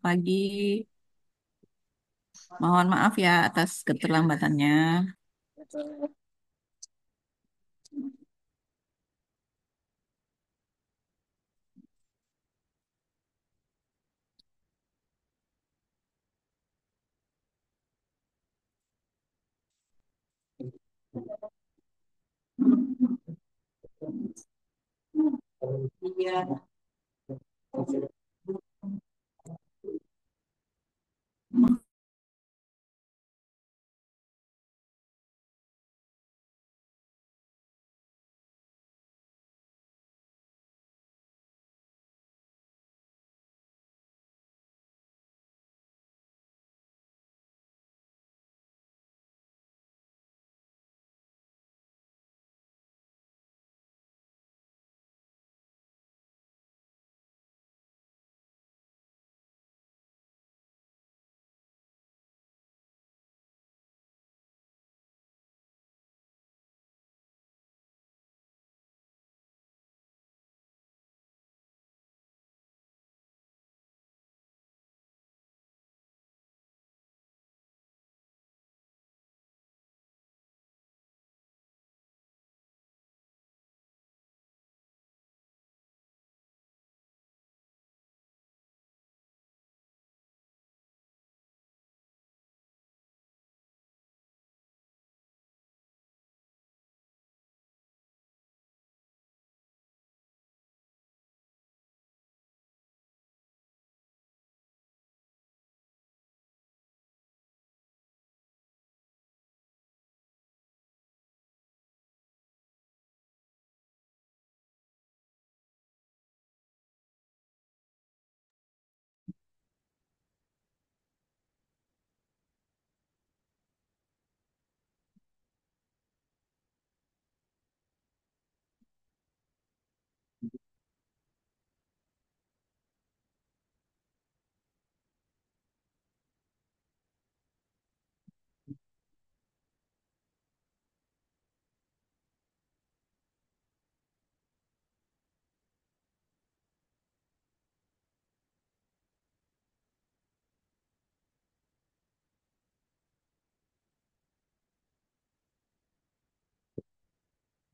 pagi. Mohon maaf ya atas keterlambatannya. Iya.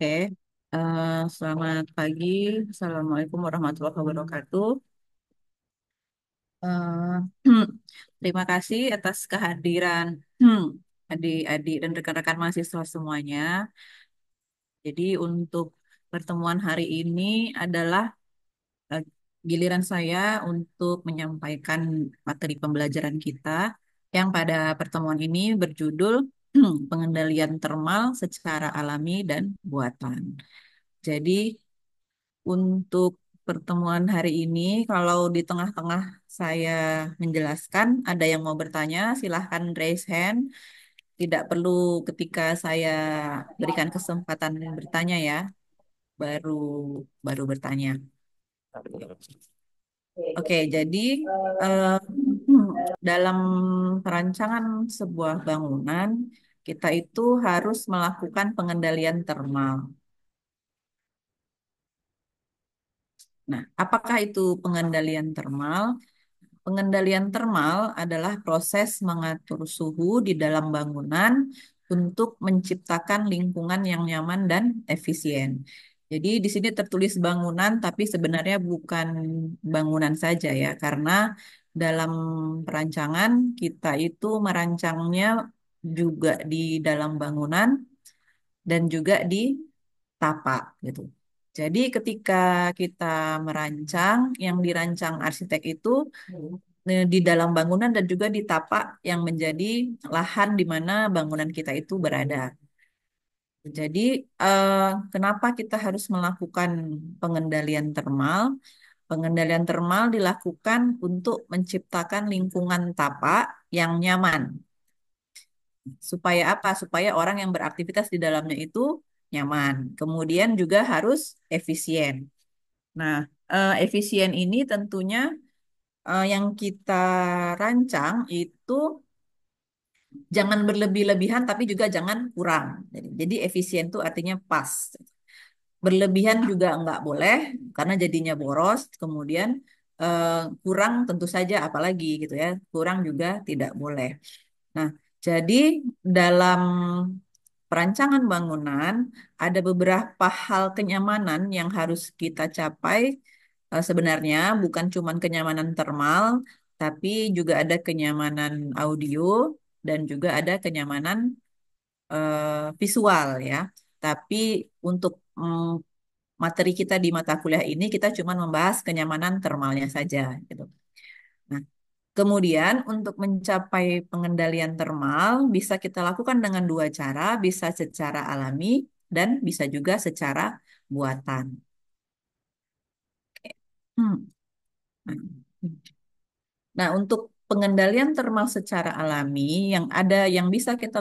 Oke. Selamat pagi. Assalamualaikum warahmatullahi wabarakatuh. Eh, Terima kasih atas kehadiran adik-adik dan rekan-rekan mahasiswa semuanya. Jadi untuk pertemuan hari ini adalah eh, giliran saya untuk menyampaikan materi pembelajaran kita yang pada pertemuan ini berjudul pengendalian termal secara alami dan buatan. Jadi untuk pertemuan hari ini, kalau di tengah-tengah saya menjelaskan, ada yang mau bertanya, silahkan raise hand. Tidak perlu ketika saya berikan kesempatan bertanya ya, baru baru bertanya. Oke, jadi eh, dalam perancangan sebuah bangunan, kita itu harus melakukan pengendalian termal. Nah, apakah itu pengendalian termal? Pengendalian termal adalah proses mengatur suhu di dalam bangunan untuk menciptakan lingkungan yang nyaman dan efisien. Jadi di sini tertulis bangunan, tapi sebenarnya bukan bangunan saja ya, karena dalam perancangan kita itu merancangnya juga di dalam bangunan dan juga di tapak gitu. Jadi ketika kita merancang, yang dirancang arsitek itu di dalam bangunan dan juga di tapak yang menjadi lahan di mana bangunan kita itu berada. Jadi, eh, kenapa kita harus melakukan pengendalian termal? Pengendalian termal dilakukan untuk menciptakan lingkungan tapak yang nyaman. Supaya apa? Supaya orang yang beraktivitas di dalamnya itu nyaman. Kemudian juga harus efisien. Nah, efisien ini tentunya yang kita rancang itu jangan berlebih-lebihan tapi juga jangan kurang. Jadi efisien itu artinya pas. Berlebihan juga nggak boleh karena jadinya boros. Kemudian eh, kurang tentu saja apalagi gitu ya. Kurang juga tidak boleh. Nah, jadi dalam perancangan bangunan ada beberapa hal kenyamanan yang harus kita capai. Sebenarnya bukan cuma kenyamanan termal, tapi juga ada kenyamanan audio dan juga ada kenyamanan visual ya. Tapi untuk materi kita di mata kuliah ini kita cuma membahas kenyamanan termalnya saja gitu. Nah, kemudian untuk mencapai pengendalian termal bisa kita lakukan dengan dua cara, bisa secara alami dan bisa juga secara buatan. Hmm. Nah, untuk pengendalian termal secara alami yang ada yang bisa kita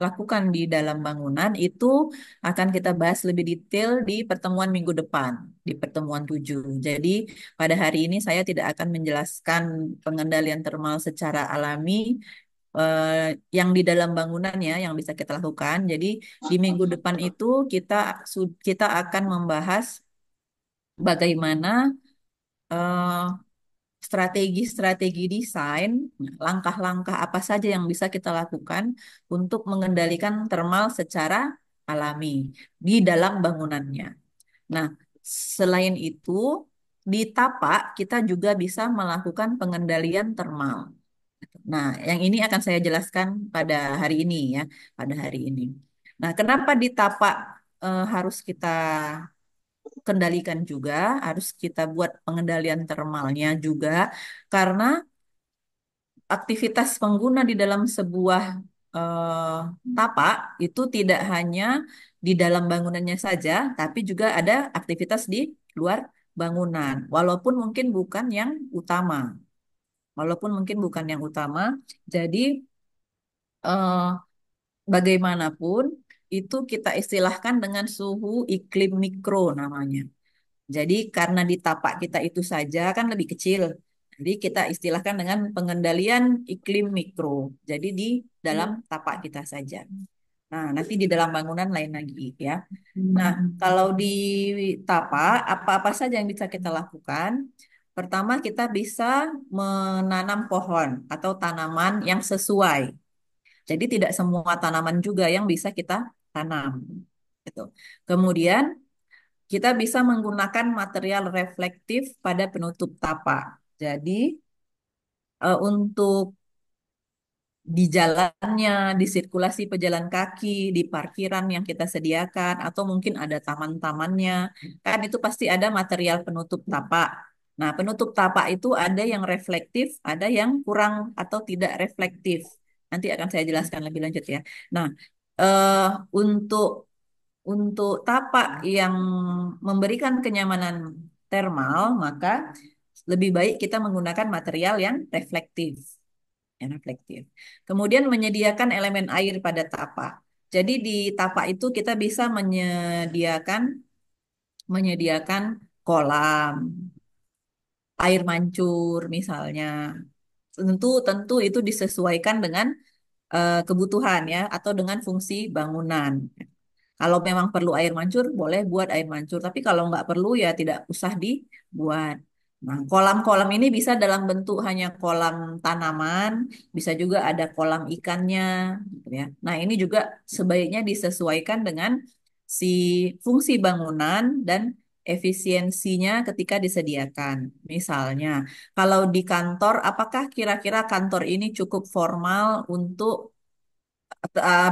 lakukan di dalam bangunan itu akan kita bahas lebih detail di pertemuan minggu depan, di pertemuan 7. Jadi, pada hari ini saya tidak akan menjelaskan pengendalian termal secara alami yang di dalam bangunan ya yang bisa kita lakukan. Jadi, di minggu depan itu kita akan membahas bagaimana eh, strategi-strategi desain, langkah-langkah apa saja yang bisa kita lakukan untuk mengendalikan termal secara alami di dalam bangunannya. Nah, selain itu, di tapak kita juga bisa melakukan pengendalian termal. Nah, yang ini akan saya jelaskan pada hari ini ya, pada hari ini. Nah, kenapa di tapak harus kita kendalikan juga, harus kita buat pengendalian termalnya juga, karena aktivitas pengguna di dalam sebuah eh, tapak itu tidak hanya di dalam bangunannya saja, tapi juga ada aktivitas di luar bangunan, walaupun mungkin bukan yang utama. Walaupun mungkin bukan yang utama, jadi eh, bagaimanapun itu kita istilahkan dengan suhu iklim mikro namanya. Jadi karena di tapak kita itu saja kan lebih kecil. Jadi kita istilahkan dengan pengendalian iklim mikro. Jadi di dalam tapak kita saja. Nah, nanti di dalam bangunan lain lagi ya. Nah, kalau di tapak apa-apa saja yang bisa kita lakukan? Pertama, kita bisa menanam pohon atau tanaman yang sesuai. Jadi tidak semua tanaman juga yang bisa kita tanam. Gitu. Kemudian kita bisa menggunakan material reflektif pada penutup tapak. Jadi untuk di jalannya, di sirkulasi pejalan kaki, di parkiran yang kita sediakan, atau mungkin ada taman-tamannya, kan itu pasti ada material penutup tapak. Nah, penutup tapak itu ada yang reflektif, ada yang kurang atau tidak reflektif. Nanti akan saya jelaskan lebih lanjut ya. Nah, eh, untuk tapak yang memberikan kenyamanan termal, maka lebih baik kita menggunakan material yang reflektif. Yang reflektif. Kemudian menyediakan elemen air pada tapak. Jadi di tapak itu kita bisa menyediakan kolam, air mancur misalnya. Tentu tentu itu disesuaikan dengan kebutuhan ya atau dengan fungsi bangunan. Kalau memang perlu air mancur, boleh buat air mancur. Tapi kalau nggak perlu ya tidak usah dibuat. Nah, kolam-kolam ini bisa dalam bentuk hanya kolam tanaman, bisa juga ada kolam ikannya, gitu ya. Nah, ini juga sebaiknya disesuaikan dengan si fungsi bangunan dan efisiensinya ketika disediakan. Misalnya, kalau di kantor, apakah kira-kira kantor ini cukup formal untuk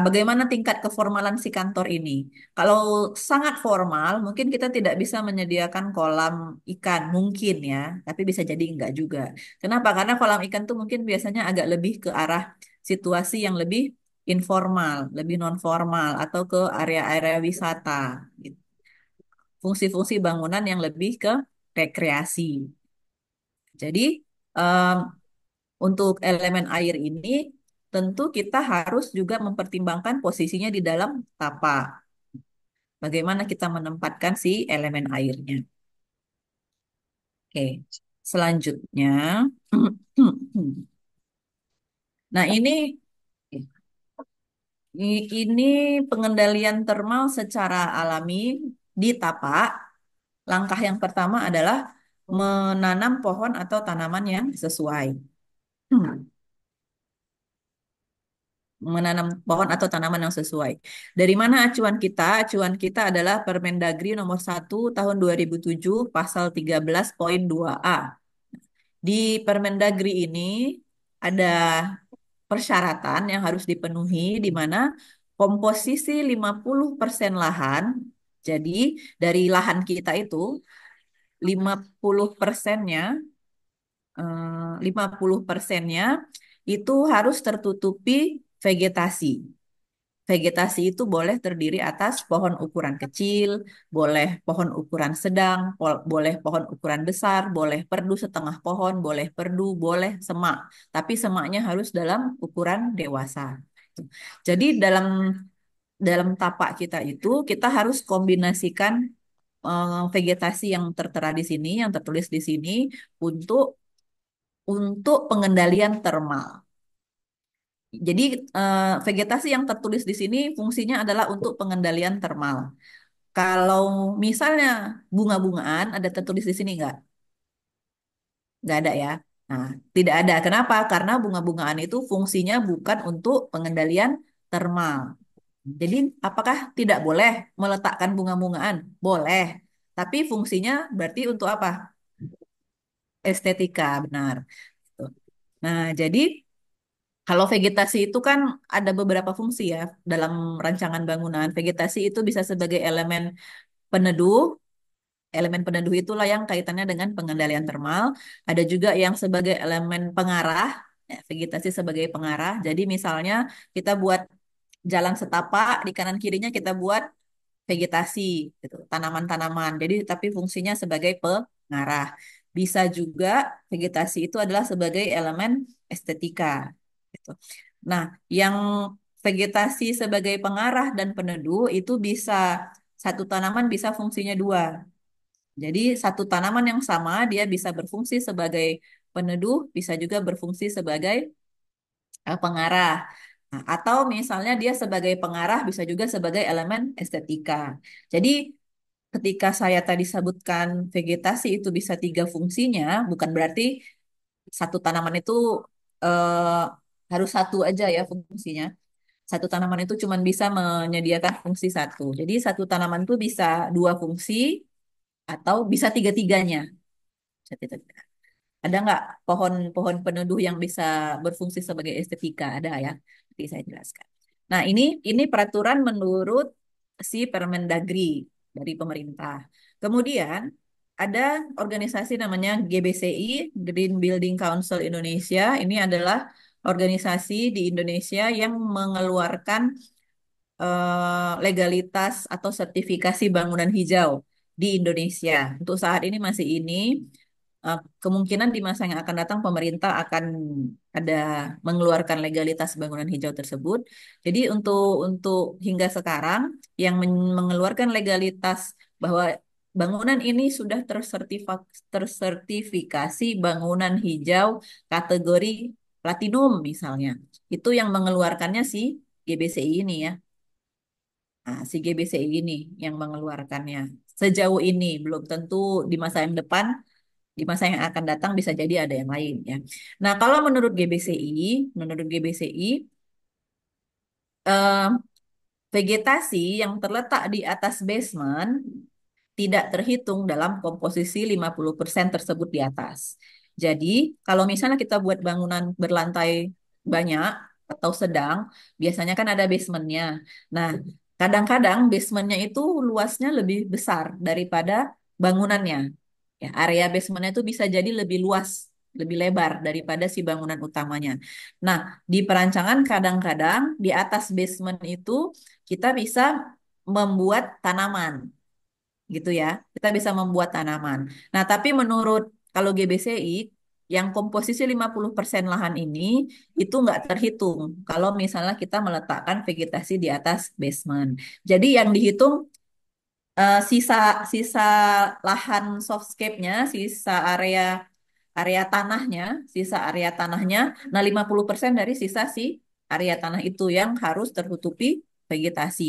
bagaimana tingkat keformalan si kantor ini? Kalau sangat formal, mungkin kita tidak bisa menyediakan kolam ikan, mungkin ya, tapi bisa jadi enggak juga. Kenapa? Karena kolam ikan tuh mungkin biasanya agak lebih ke arah situasi yang lebih informal, lebih non formal, atau ke area-area wisata. Gitu. Fungsi-fungsi bangunan yang lebih ke rekreasi. Jadi, em, untuk elemen air ini, tentu kita harus juga mempertimbangkan posisinya di dalam tapak. Bagaimana kita menempatkan si elemen airnya. Oke, selanjutnya. Nah, ini pengendalian termal secara alami di tapak. Langkah yang pertama adalah menanam pohon atau tanaman yang sesuai. Hmm. Menanam pohon atau tanaman yang sesuai. Dari mana acuan kita? Acuan kita adalah Permendagri nomor 1 tahun 2007 pasal 13.2a. Di Permendagri ini ada persyaratan yang harus dipenuhi di mana komposisi 50% lahan. Jadi dari lahan kita itu 50%-nya 50%-nya itu harus tertutupi vegetasi. Vegetasi itu boleh terdiri atas pohon ukuran kecil, boleh pohon ukuran sedang, boleh pohon ukuran besar, boleh perdu setengah pohon, boleh perdu, boleh semak. Tapi semaknya harus dalam ukuran dewasa. Jadi dalam dalam tapak kita itu kita harus kombinasikan vegetasi yang tertera di sini, yang tertulis di sini untuk pengendalian termal. Jadi vegetasi yang tertulis di sini fungsinya adalah untuk pengendalian termal. Kalau misalnya bunga-bungaan ada tertulis di sini nggak? Nggak ada ya. Nah, tidak ada. Kenapa? Karena bunga-bungaan itu fungsinya bukan untuk pengendalian termal. Jadi, apakah tidak boleh meletakkan bunga-bungaan? Boleh. Tapi fungsinya berarti untuk apa? Estetika, benar. Tuh. Nah, jadi kalau vegetasi itu kan ada beberapa fungsi ya dalam rancangan bangunan. Vegetasi itu bisa sebagai elemen peneduh. Elemen peneduh itulah yang kaitannya dengan pengendalian termal. Ada juga yang sebagai elemen pengarah, ya, vegetasi sebagai pengarah. Jadi misalnya kita buat jalan setapak, di kanan kirinya kita buat vegetasi, gitu, tanaman-tanaman. Jadi tapi fungsinya sebagai pengarah. Bisa juga vegetasi itu adalah sebagai elemen estetika. Gitu. Nah, yang vegetasi sebagai pengarah dan peneduh itu bisa satu tanaman bisa fungsinya dua. Jadi satu tanaman yang sama dia bisa berfungsi sebagai peneduh, bisa juga berfungsi sebagai pengarah. Nah, atau misalnya dia sebagai pengarah bisa juga sebagai elemen estetika. Jadi ketika saya tadi sebutkan vegetasi itu bisa tiga fungsinya, bukan berarti satu tanaman itu eh, harus satu aja ya fungsinya. Satu tanaman itu cuma bisa menyediakan fungsi satu. Jadi satu tanaman itu bisa dua fungsi atau bisa tiga-tiganya. Bisa tiga-tiga. Ada nggak pohon-pohon peneduh yang bisa berfungsi sebagai estetika? Ada ya. Nanti saya jelaskan. Nah, ini peraturan menurut si Permendagri dari pemerintah. Kemudian ada organisasi namanya GBCI, Green Building Council Indonesia. Ini adalah organisasi di Indonesia yang mengeluarkan legalitas atau sertifikasi bangunan hijau di Indonesia. Untuk saat ini masih ini, kemungkinan di masa yang akan datang pemerintah akan ada mengeluarkan legalitas bangunan hijau tersebut. Jadi untuk hingga sekarang yang mengeluarkan legalitas bahwa bangunan ini sudah tersertifikasi bangunan hijau kategori platinum misalnya. Itu yang mengeluarkannya si GBCI ini ya. Nah, si GBCI ini yang mengeluarkannya. Sejauh ini belum tentu di masa yang depan, di masa yang akan datang bisa jadi ada yang lain ya. Nah, kalau menurut GBCI, eh, vegetasi yang terletak di atas basement tidak terhitung dalam komposisi 50% tersebut di atas. Jadi, kalau misalnya kita buat bangunan berlantai banyak atau sedang, biasanya kan ada basementnya. Nah, kadang-kadang basementnya itu luasnya lebih besar daripada bangunannya. Ya, area basementnya itu bisa jadi lebih luas, lebih lebar daripada si bangunan utamanya. Nah, di perancangan kadang-kadang di atas basement itu kita bisa membuat tanaman gitu ya. Kita bisa membuat tanaman. Nah, tapi menurut kalau GBCI yang komposisi 50% lahan ini itu nggak terhitung kalau misalnya kita meletakkan vegetasi di atas basement. Jadi yang dihitung sisa sisa lahan softscape-nya, sisa area area tanahnya, sisa area tanahnya, nah 50% dari sisa si area tanah itu yang harus tertutupi vegetasi.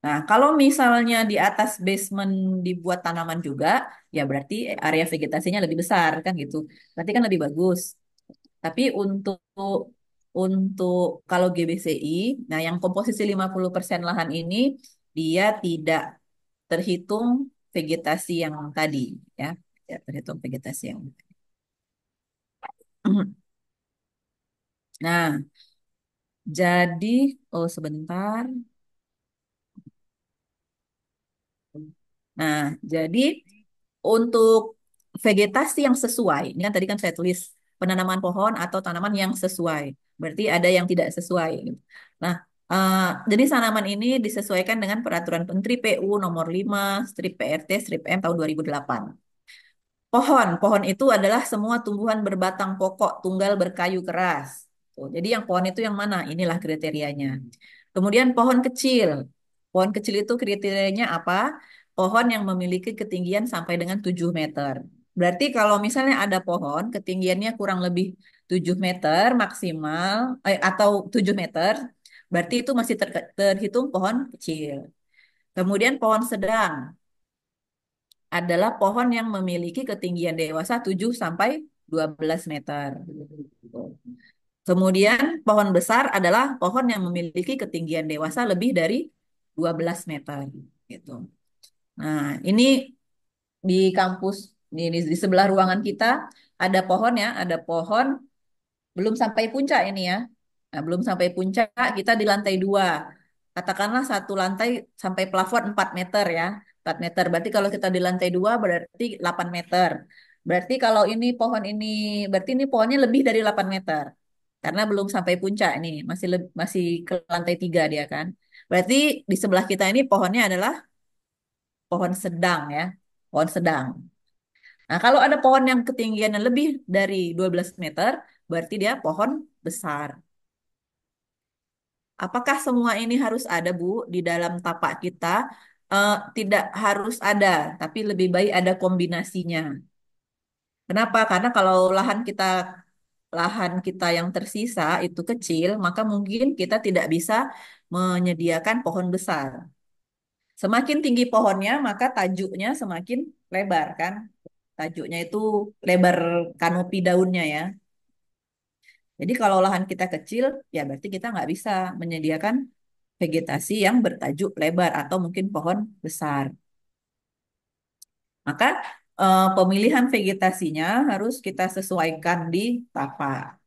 Nah, kalau misalnya di atas basement dibuat tanaman juga, ya berarti area vegetasinya lebih besar kan gitu. Berarti kan lebih bagus. Tapi untuk kalau GBCI, nah yang komposisi 50% lahan ini dia tidak terhitung vegetasi yang tadi ya. Ya, terhitung vegetasi yang. Nah, jadi oh sebentar. Nah, jadi untuk vegetasi yang sesuai, ini kan tadi kan saya tulis penanaman pohon atau tanaman yang sesuai. Berarti ada yang tidak sesuai. Nah, eh, jenis tanaman ini disesuaikan dengan Peraturan Menteri PU Nomor 5 strip PRT strip M tahun 2008. Pohon itu adalah semua tumbuhan berbatang pokok tunggal berkayu keras. Tuh, jadi yang pohon itu yang mana? Inilah kriterianya. Kemudian pohon kecil. Pohon kecil itu kriterianya apa? Pohon yang memiliki ketinggian sampai dengan 7 meter. Berarti kalau misalnya ada pohon ketinggiannya kurang lebih 7 meter maksimal atau 7 meter, berarti itu masih terhitung pohon kecil. Kemudian pohon sedang adalah pohon yang memiliki ketinggian dewasa 7 sampai 12 meter. Kemudian pohon besar adalah pohon yang memiliki ketinggian dewasa lebih dari 12 meter gitu. Nah, ini di kampus di sebelah ruangan kita ada pohon ya, ada pohon belum sampai puncak ini ya. Nah, belum sampai puncak, kita di lantai 2. Katakanlah satu lantai sampai plafon 4 meter ya. 4 meter. Berarti kalau kita di lantai 2 berarti 8 meter. Berarti kalau ini pohon ini, berarti ini pohonnya lebih dari 8 meter. Karena belum sampai puncak ini, masih ke lantai 3 dia kan. Berarti di sebelah kita ini pohonnya adalah pohon sedang ya. Pohon sedang. Nah, kalau ada pohon yang ketinggiannya lebih dari 12 meter, berarti dia pohon besar. Apakah semua ini harus ada, Bu, di dalam tapak kita? Tidak harus ada, tapi lebih baik ada kombinasinya. Kenapa? Karena kalau lahan kita yang tersisa itu kecil, maka mungkin kita tidak bisa menyediakan pohon besar. Semakin tinggi pohonnya, maka tajuknya semakin lebar kan? Tajuknya itu lebar kanopi daunnya ya. Jadi kalau lahan kita kecil, ya berarti kita nggak bisa menyediakan vegetasi yang bertajuk lebar atau mungkin pohon besar. Maka pemilihan vegetasinya harus kita sesuaikan di tapak.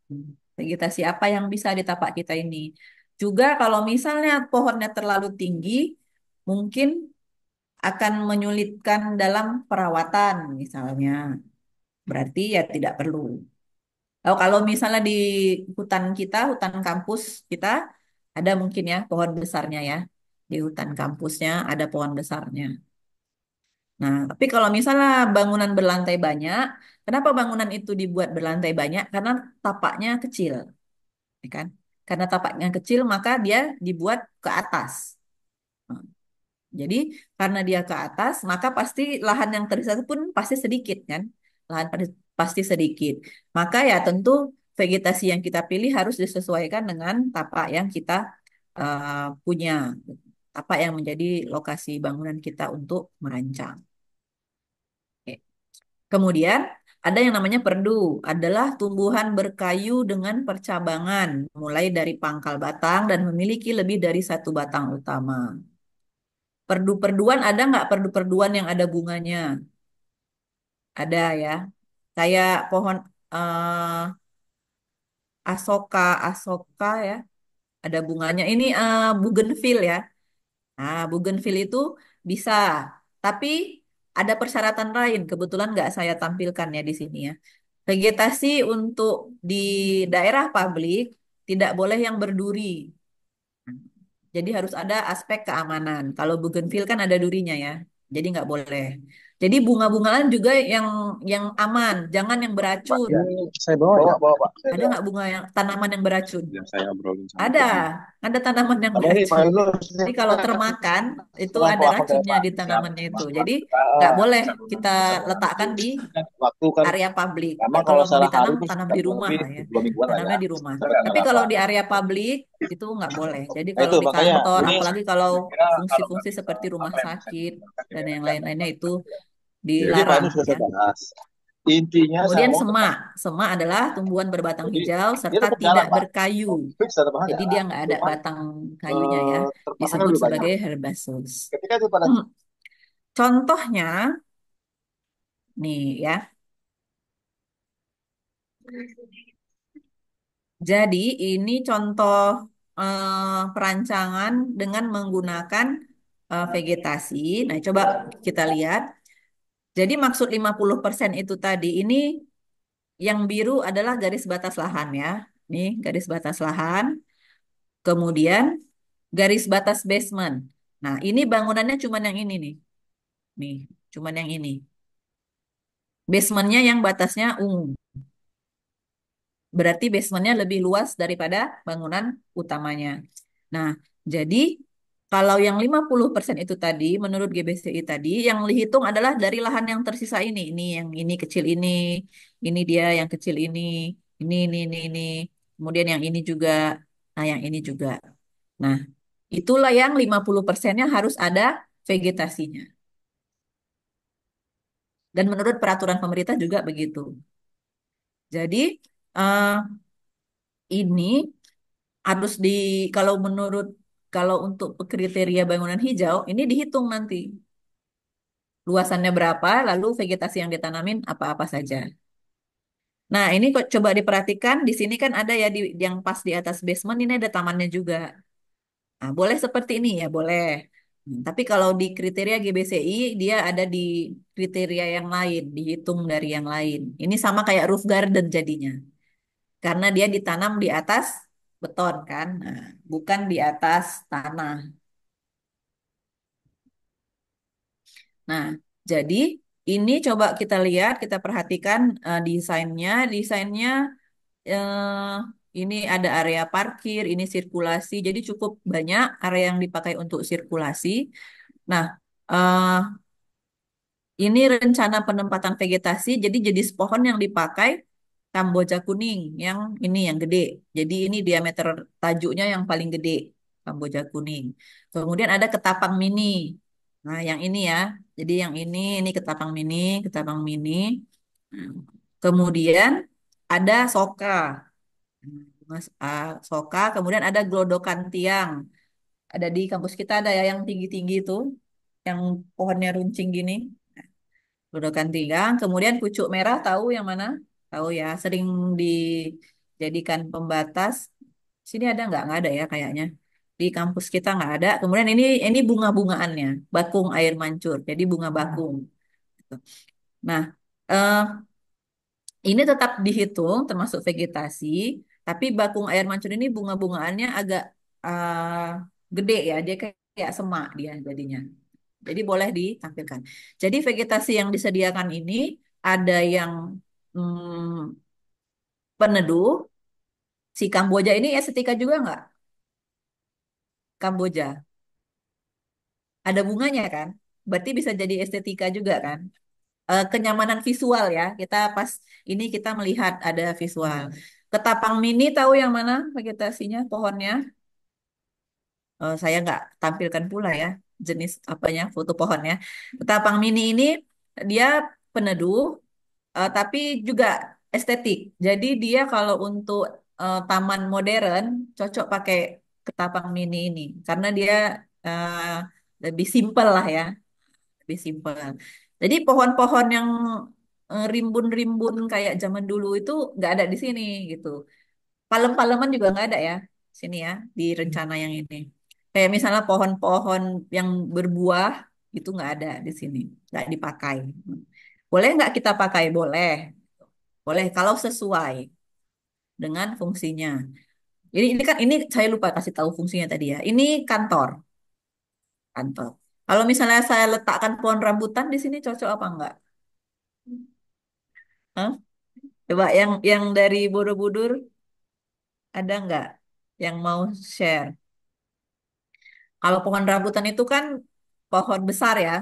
Vegetasi apa yang bisa di tapak kita ini. Juga kalau misalnya pohonnya terlalu tinggi, mungkin akan menyulitkan dalam perawatan misalnya. Berarti ya tidak perlu. Kalau misalnya di hutan kita, hutan kampus kita, ada mungkin ya pohon besarnya ya. Di hutan kampusnya ada pohon besarnya. Nah, tapi kalau misalnya bangunan berlantai banyak, kenapa bangunan itu dibuat berlantai banyak? Karena tapaknya kecil, ya kan? Karena tapaknya kecil, maka dia dibuat ke atas. Nah, jadi karena dia ke atas, maka pasti lahan yang tersisa pun pasti sedikit kan? Pasti sedikit. Maka ya tentu vegetasi yang kita pilih harus disesuaikan dengan tapak yang kita punya. Tapak yang menjadi lokasi bangunan kita untuk merancang. Oke. Kemudian ada yang namanya perdu, adalah tumbuhan berkayu dengan percabangan, mulai dari pangkal batang dan memiliki lebih dari satu batang utama. Perdu-perduan ada nggak perdu-perduan yang ada bunganya? Ada ya. Kayak pohon asoka, asoka ya, ada bunganya. Ini bougainville ya. Nah, bougainville itu bisa, tapi ada persyaratan lain. Kebetulan nggak saya tampilkan ya di sini ya. Vegetasi untuk di daerah publik tidak boleh yang berduri. Jadi harus ada aspek keamanan. Kalau bougainville kan ada durinya ya, jadi nggak boleh. Jadi bunga-bungaan juga yang aman, jangan yang Mbak, beracun. ya, saya bawa ya. Bawa, Pak. Saya Ada bawa. nggak bunga yang tanaman yang beracun? Yang saya obrolin sama Ada, Desma. ada tanaman yang Ada nih, Pak beracun. Yunus. Jadi kalau termakan itu Setelah ada pelapor dari racunnya Pak. di Siap. tanamannya itu. Masukan Jadi kita, nggak boleh bisa kita bisa doang nanti. letakkan di Waktu kan, area publik. memang Kalau kalau mau salah hari ditanam, itu tanam sekitar di kurang rumah lebih lah ya. 2 mingguan lah ya. Tanamnya di rumah. Saya nggak Tapi apa-apa. kalau di area publik Itu nggak boleh. Jadi Nah kalau itu di makanya kantor, ini apalagi kalau kira kalau nggak fungsi-fungsi bisa seperti rumah apa yang bisa sakit digunakan dan ini yang kan lain-lainnya itu jadi Pak dilarang ini sudah ya. saya bahas. Intinya saya Kemudian mau semak. Semak adalah tumbuhan berbatang jadi hijau dia serta tetap jalan tidak Pak. berkayu. Fix tetap Jadi dia jalan. nggak ada Cuman batang kayunya ya. terpasangnya Disebut lebih banyak. sebagai herbaceous. Ketika itu pada Hmm, Contohnya nih ya. Jadi ini contoh perancangan dengan menggunakan vegetasi. Nah, coba kita lihat. Jadi maksud 50% itu tadi ini yang biru adalah garis batas lahan ya. Nih, garis batas lahan. Kemudian garis batas basement. Nah, ini bangunannya cuman yang ini nih. Nih, cuman yang ini. Basementnya yang batasnya ungu. Berarti basementnya lebih luas daripada bangunan utamanya. Nah, jadi kalau yang 50% itu tadi, menurut GBCI tadi, yang dihitung adalah dari lahan yang tersisa ini. Ini yang ini kecil ini dia yang kecil ini. Kemudian yang ini juga, nah yang ini juga. Nah, itulah yang 50%-nya harus ada vegetasinya. Dan menurut peraturan pemerintah juga begitu. Jadi, eh, ini harus kalau kalau untuk kriteria bangunan hijau, ini dihitung nanti. Luasannya berapa, lalu vegetasi yang ditanamin apa-apa saja. Nah, ini kok coba diperhatikan, di sini kan ada ya yang pas di atas basement ini ada tamannya juga. Nah, boleh seperti ini ya, boleh. Tapi kalau di kriteria GBCI, dia ada di kriteria yang lain, dihitung dari yang lain. Ini sama kayak roof garden jadinya. Karena dia ditanam di atas beton kan, nah, bukan di atas tanah. Nah, jadi ini coba kita lihat, kita perhatikan desainnya. Desainnya ini ada area parkir, ini sirkulasi. Jadi cukup banyak area yang dipakai untuk sirkulasi. Nah, eh, ini rencana penempatan vegetasi. Jadi jenis pohon yang dipakai Kamboja kuning, yang ini yang gede. Jadi ini diameter tajuknya yang paling gede, Kamboja kuning. Kemudian ada ketapang mini. Nah, yang ini ya. Jadi yang ini ketapang mini. Hmm. Kemudian ada soka. Soka, kemudian ada glodokan tiang. Ada di kampus kita ada ya yang tinggi-tinggi itu, yang pohonnya runcing gini. Glodokan tiang, kemudian pucuk merah tahu yang mana? Tahu ya, sering dijadikan pembatas. Sini ada nggak? Nggak ada ya kayaknya. Di kampus kita nggak ada. Kemudian ini bunga-bungaannya, bakung air mancur. Jadi bunga bakung. Gitu. Nah, eh, ini tetap dihitung termasuk vegetasi, tapi bakung air mancur ini bunga-bungaannya agak gede ya, dia kayak semak dia jadinya. Jadi boleh ditampilkan. Jadi vegetasi yang disediakan ini ada yang peneduh. Si Kamboja ini estetika juga nggak? Kamboja. Ada bunganya kan? Berarti bisa jadi estetika juga kan? Kenyamanan visual ya. Kita pas ini kita melihat ada visual. Ketapang mini tahu yang mana vegetasinya, pohonnya? Saya nggak tampilkan pula ya jenis apanya, foto pohonnya. Ketapang mini ini dia peneduh, tapi juga estetik. Jadi dia kalau untuk taman modern cocok pakai ketapang mini ini karena dia eh, lebih simpel lah ya, lebih simpel. Jadi pohon-pohon yang rimbun-rimbun kayak zaman dulu itu nggak ada di sini gitu. Palem-paleman juga nggak ada ya sini ya di rencana yang ini. Kayak misalnya pohon-pohon yang berbuah itu nggak ada di sini, nggak dipakai. Boleh nggak kita pakai? Boleh, boleh kalau sesuai dengan fungsinya. Ini kan ini saya lupa kasih tahu fungsinya tadi ya. Ini kantor, kantor. Kalau misalnya saya letakkan pohon rambutan di sini cocok apa enggak? Hah? Coba yang dari Borobudur ada nggak yang mau share? Kalau pohon rambutan itu kan pohon besar ya,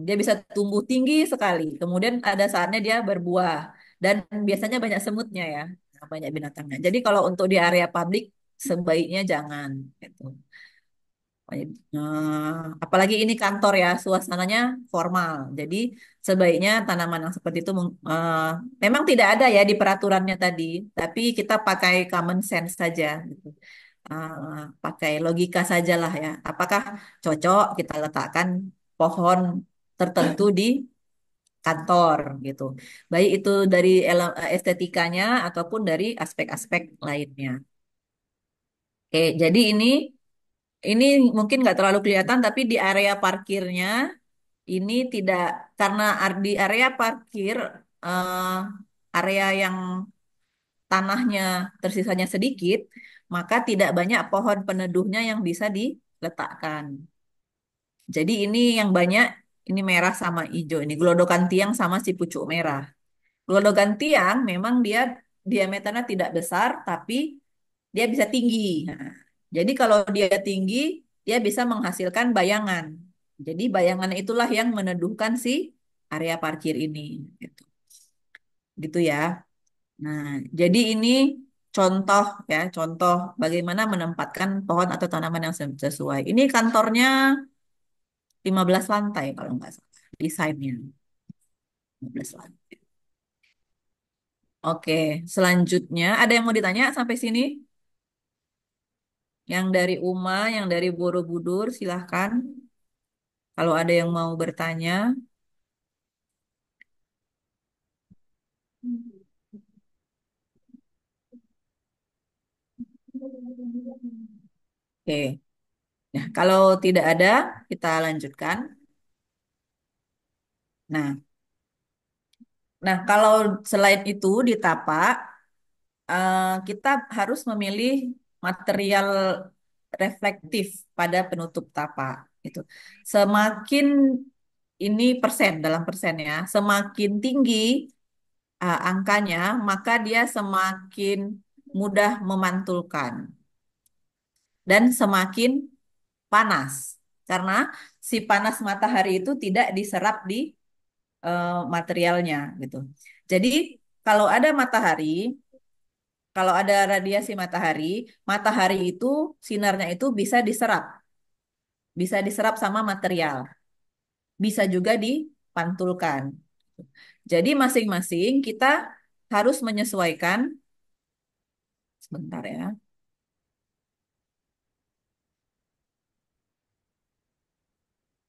dia bisa tumbuh tinggi sekali. Kemudian ada saatnya dia berbuah dan biasanya banyak semutnya ya, banyak binatangnya. Jadi kalau untuk di area publik sebaiknya jangan gitu. Apalagi ini kantor ya, suasananya formal. Jadi sebaiknya tanaman yang seperti itu memang tidak ada ya di peraturannya tadi, tapi kita pakai common sense saja gitu. Pakai logika saja lah ya. Apakah cocok kita letakkan pohon tertentu di kantor gitu. Baik itu dari estetikanya ataupun dari aspek-aspek lainnya. Oke, jadi ini mungkin nggak terlalu kelihatan, tapi di area parkirnya ini tidak karena di area parkir eh, area yang tanahnya tersisanya sedikit, maka tidak banyak pohon peneduhnya yang bisa diletakkan. Jadi ini yang banyak ini merah sama hijau ini gelodokan tiang sama si pucuk merah. Gelodokan tiang memang dia diameternya tidak besar, tapi dia bisa tinggi. Nah, jadi kalau dia tinggi, dia bisa menghasilkan bayangan. Jadi bayangan itulah yang meneduhkan si area parkir ini. Gitu, gitu ya. Nah, jadi ini contoh ya, contoh bagaimana menempatkan pohon atau tanaman yang sesuai. Ini kantornya 15 lantai kalau nggak salah desainnya. 15 lantai. Oke, selanjutnya ada yang mau ditanya sampai sini? Yang dari Uma, yang dari Borobudur, silahkan. Kalau ada yang mau bertanya. Oke, nah kalau tidak ada, kita lanjutkan. Nah, nah kalau selain itu di tapak, kita harus memilih material reflektif pada penutup tapak. Itu semakin ini persen dalam persen ya, semakin tinggi angkanya, maka dia semakin mudah memantulkan dan semakin panas karena si panas matahari itu tidak diserap di materialnya gitu. Jadi kalau ada matahari, kalau ada radiasi matahari, matahari itu sinarnya itu bisa diserap sama material, bisa juga dipantulkan. Jadi masing-masing kita harus menyesuaikan, sebentar ya.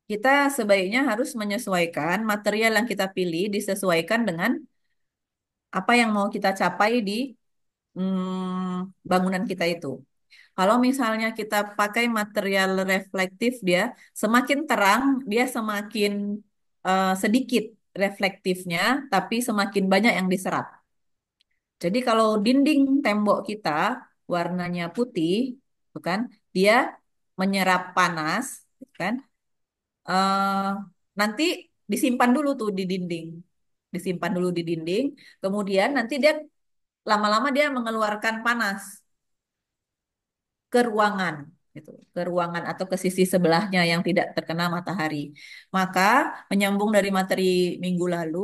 Kita sebaiknya harus menyesuaikan material yang kita pilih disesuaikan dengan apa yang mau kita capai di bangunan kita itu. Kalau misalnya kita pakai material reflektif dia semakin terang, dia semakin sedikit reflektifnya, tapi semakin banyak yang diserap. Jadi kalau dinding tembok kita warnanya putih, bukan, dia menyerap panas, kan? eh Nanti disimpan dulu tuh di dinding, disimpan dulu di dinding. Kemudian nanti dia lama-lama dia mengeluarkan panas ke ruangan, gitu, ke ruangan atau ke sisi sebelahnya yang tidak terkena matahari. Maka menyambung dari materi minggu lalu,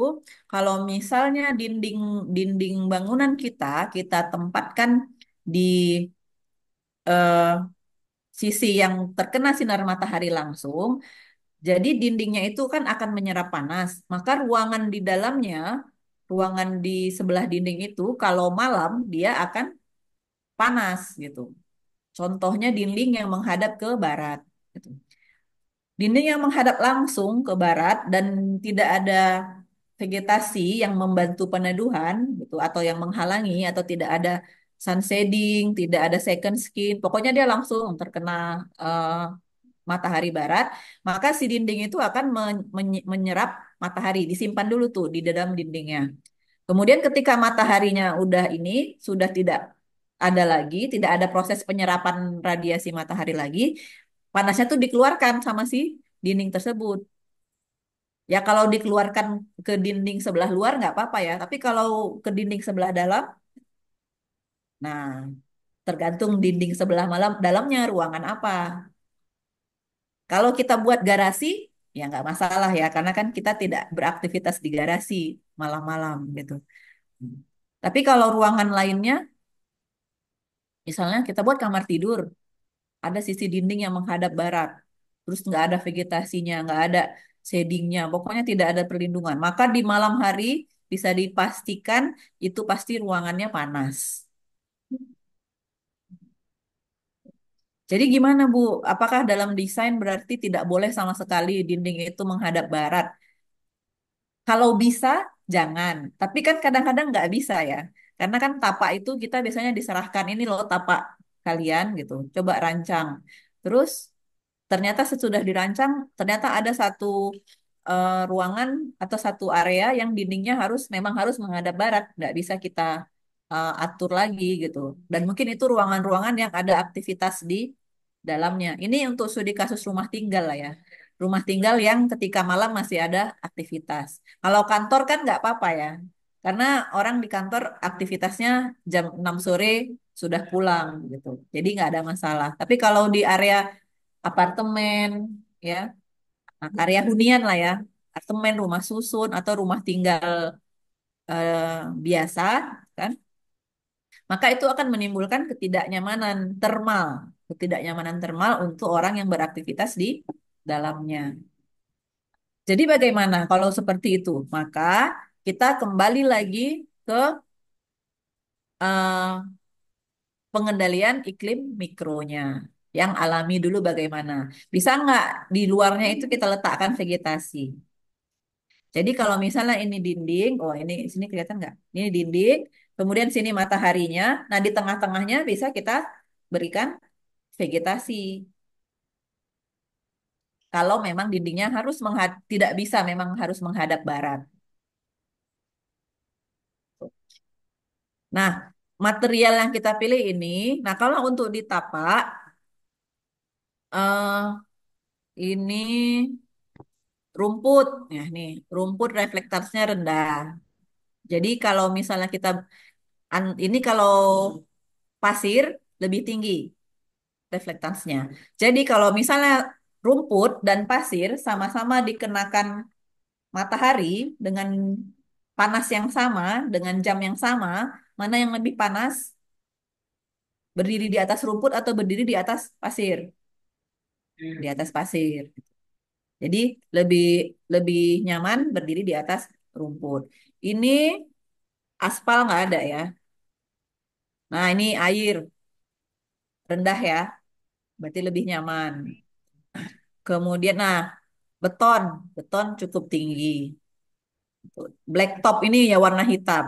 kalau misalnya dinding bangunan kita tempatkan di eh, sisi yang terkena sinar matahari langsung, jadi dindingnya itu kan akan menyerap panas. Maka ruangan di dalamnya, ruangan di sebelah dinding itu kalau malam dia akan panas gitu. Contohnya dinding yang menghadap ke barat, gitu. Dinding yang menghadap langsung ke barat dan tidak ada vegetasi yang membantu peneduhan gitu atau yang menghalangi atau tidak ada sun shading, tidak ada second skin, pokoknya dia langsung terkena eh, matahari barat, maka si dinding itu akan menyerap matahari, disimpan dulu tuh di dalam dindingnya. Kemudian ketika mataharinya udah ini sudah tidak ada lagi, tidak ada proses penyerapan radiasi matahari lagi, panasnya tuh dikeluarkan sama si dinding tersebut. Ya kalau dikeluarkan ke dinding sebelah luar nggak apa-apa ya, tapi kalau ke dinding sebelah dalam, nah tergantung dinding sebelah malam dalamnya ruangan apa. Kalau kita buat garasi, ya nggak masalah ya, karena kan kita tidak beraktivitas di garasi malam-malam gitu. Tapi kalau ruangan lainnya, Misalnya kita buat kamar tidur, ada sisi dinding yang menghadap barat, terus nggak ada vegetasinya, nggak ada shadingnya, pokoknya tidak ada perlindungan. Maka di malam hari bisa dipastikan itu pasti ruangannya panas. Jadi gimana Bu? Apakah dalam desain berarti tidak boleh sama sekali dinding itu menghadap barat? Kalau bisa, jangan. Tapi kan kadang-kadang nggak bisa ya. Karena kan tapak itu kita biasanya diserahkan ini loh tapak kalian gitu. Coba rancang. Terus ternyata sesudah dirancang, ternyata ada satu ruangan atau satu area yang dindingnya memang harus menghadap barat. Nggak bisa kita atur lagi gitu. Dan mungkin itu ruangan-ruangan yang ada aktivitas di dalamnya. Ini untuk studi kasus rumah tinggal lah ya. Rumah tinggal yang ketika malam masih ada aktivitas. Kalau kantor kan nggak apa-apa ya. Karena orang di kantor aktivitasnya jam 6 sore sudah pulang gitu. Jadi nggak ada masalah. Tapi kalau di area apartemen ya, area hunian lah ya, apartemen, rumah susun atau rumah tinggal biasa kan, maka itu akan menimbulkan ketidaknyamanan termal untuk orang yang beraktivitas di dalamnya. Jadi bagaimana kalau seperti itu? Maka kita kembali lagi ke eh, pengendalian iklim mikronya. Yang alami dulu bagaimana? Bisa nggak di luarnya itu kita letakkan vegetasi? Jadi kalau misalnya ini dinding, oh ini sini kelihatan nggak? Ini dinding, kemudian sini mataharinya. Nah di tengah-tengahnya bisa kita berikan vegetasi. Kalau memang dindingnya tidak bisa memang harus menghadap barat. Nah, material yang kita pilih ini, nah kalau untuk di tapak, eh, ini rumput, ya nih rumput reflektasnya rendah. Jadi kalau misalnya ini kalau pasir lebih tinggi reflektansnya. Jadi kalau misalnya rumput dan pasir sama-sama dikenakan matahari dengan panas yang sama, dengan jam yang sama, mana yang lebih panas? Berdiri di atas rumput atau berdiri di atas pasir? Di atas pasir. Jadi lebih lebih nyaman berdiri di atas rumput. Ini aspal nggak ada ya. Nah, ini air rendah ya, berarti lebih nyaman. Kemudian, nah, beton, beton cukup tinggi. Blacktop ini ya warna hitam.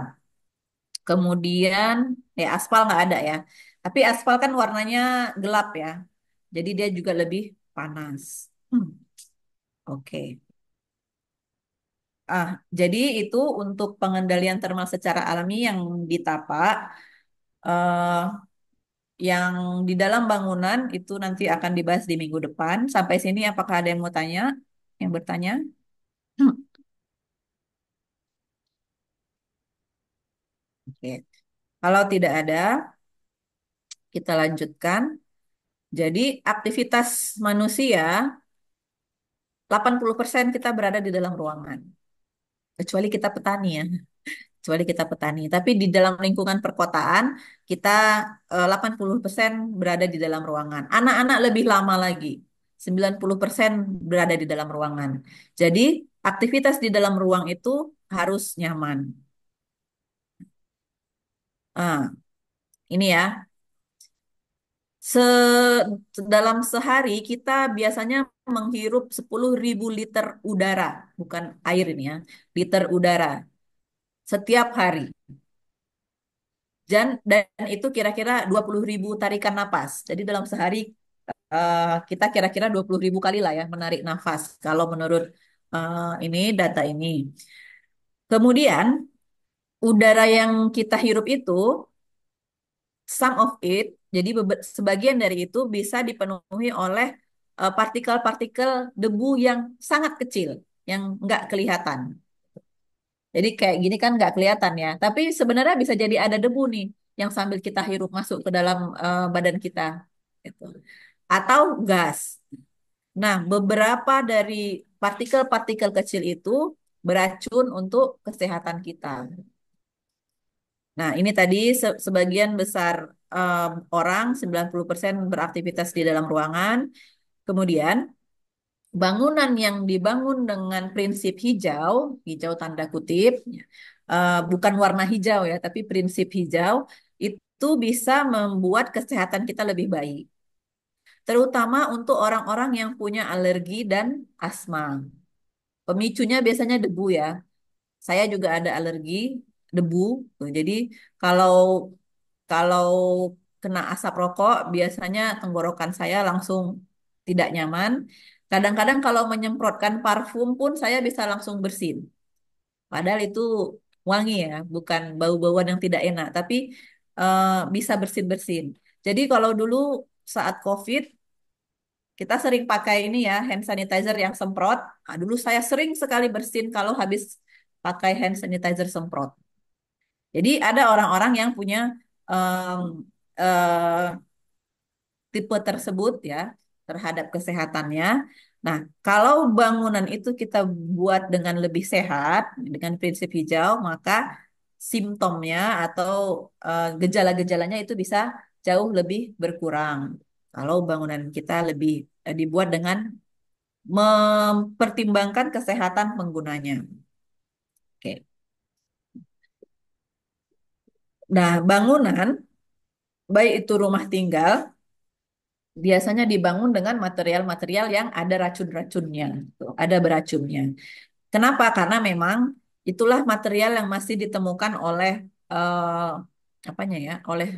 Kemudian, ya aspal nggak ada ya. Tapi aspal kan warnanya gelap ya. Jadi dia juga lebih panas. Hmm, oke. Jadi itu untuk pengendalian termal secara alami yang ditapak. eh, yang di dalam bangunan itu nanti akan dibahas di minggu depan. Sampai sini apakah ada yang mau tanya? Yang bertanya? Oke. Kalau tidak ada, kita lanjutkan. Jadi aktivitas manusia 80% kita berada di dalam ruangan. Kecuali kita petani ya. Kecuali kita petani. Tapi di dalam lingkungan perkotaan, kita 80% berada di dalam ruangan. Anak-anak lebih lama lagi. 90% berada di dalam ruangan. Jadi, aktivitas di dalam ruang itu harus nyaman. Ah, ini ya. Dalam sehari kita biasanya menghirup 10.000 liter udara, bukan air ini ya, liter udara setiap hari. Dan itu kira-kira 20.000 tarikan napas. Jadi dalam sehari kita kira-kira 20.000 kali lah ya menarik nafas. Kalau menurut ini data ini. Kemudian udara yang kita hirup itu, some of it, jadi sebagian dari itu bisa dipenuhi oleh partikel-partikel debu yang sangat kecil, yang nggak kelihatan. Jadi kayak gini kan nggak kelihatan ya. Tapi sebenarnya bisa jadi ada debu nih yang sambil kita hirup masuk ke dalam badan kita. Gitu. Atau gas. Nah, beberapa dari partikel-partikel kecil itu beracun untuk kesehatan kita. Nah, ini tadi sebagian besar orang, 90% beraktivitas di dalam ruangan. Kemudian bangunan yang dibangun dengan prinsip hijau, hijau tanda kutip, bukan warna hijau ya, tapi prinsip hijau, itu bisa membuat kesehatan kita lebih baik. Terutama untuk orang-orang yang punya alergi dan asma. Pemicunya biasanya debu ya. Saya juga ada alergi debu. Tuh, jadi kalau kalau kena asap rokok, biasanya tenggorokan saya langsung tidak nyaman. Kadang-kadang kalau menyemprotkan parfum pun saya bisa langsung bersin. Padahal itu wangi ya, bukan bau-bauan yang tidak enak, tapi eh, bisa bersin-bersin. Jadi kalau dulu saat COVID, kita sering pakai ini ya, hand sanitizer yang semprot. Nah, dulu saya sering sekali bersin kalau habis pakai hand sanitizer semprot. Jadi ada orang-orang yang punya em, eh, tipe tersebut ya terhadap kesehatannya. Nah, kalau bangunan itu kita buat dengan lebih sehat, dengan prinsip hijau, maka simptomnya atau gejala-gejalanya itu bisa jauh lebih berkurang. Kalau bangunan kita lebih dibuat dengan mempertimbangkan kesehatan penggunanya. Oke. Nah, bangunan, baik itu rumah tinggal, biasanya dibangun dengan material-material yang ada racun-racunnya, tuh, ada beracunnya. Kenapa? Karena memang itulah material yang masih ditemukan oleh eh, apanya ya, oleh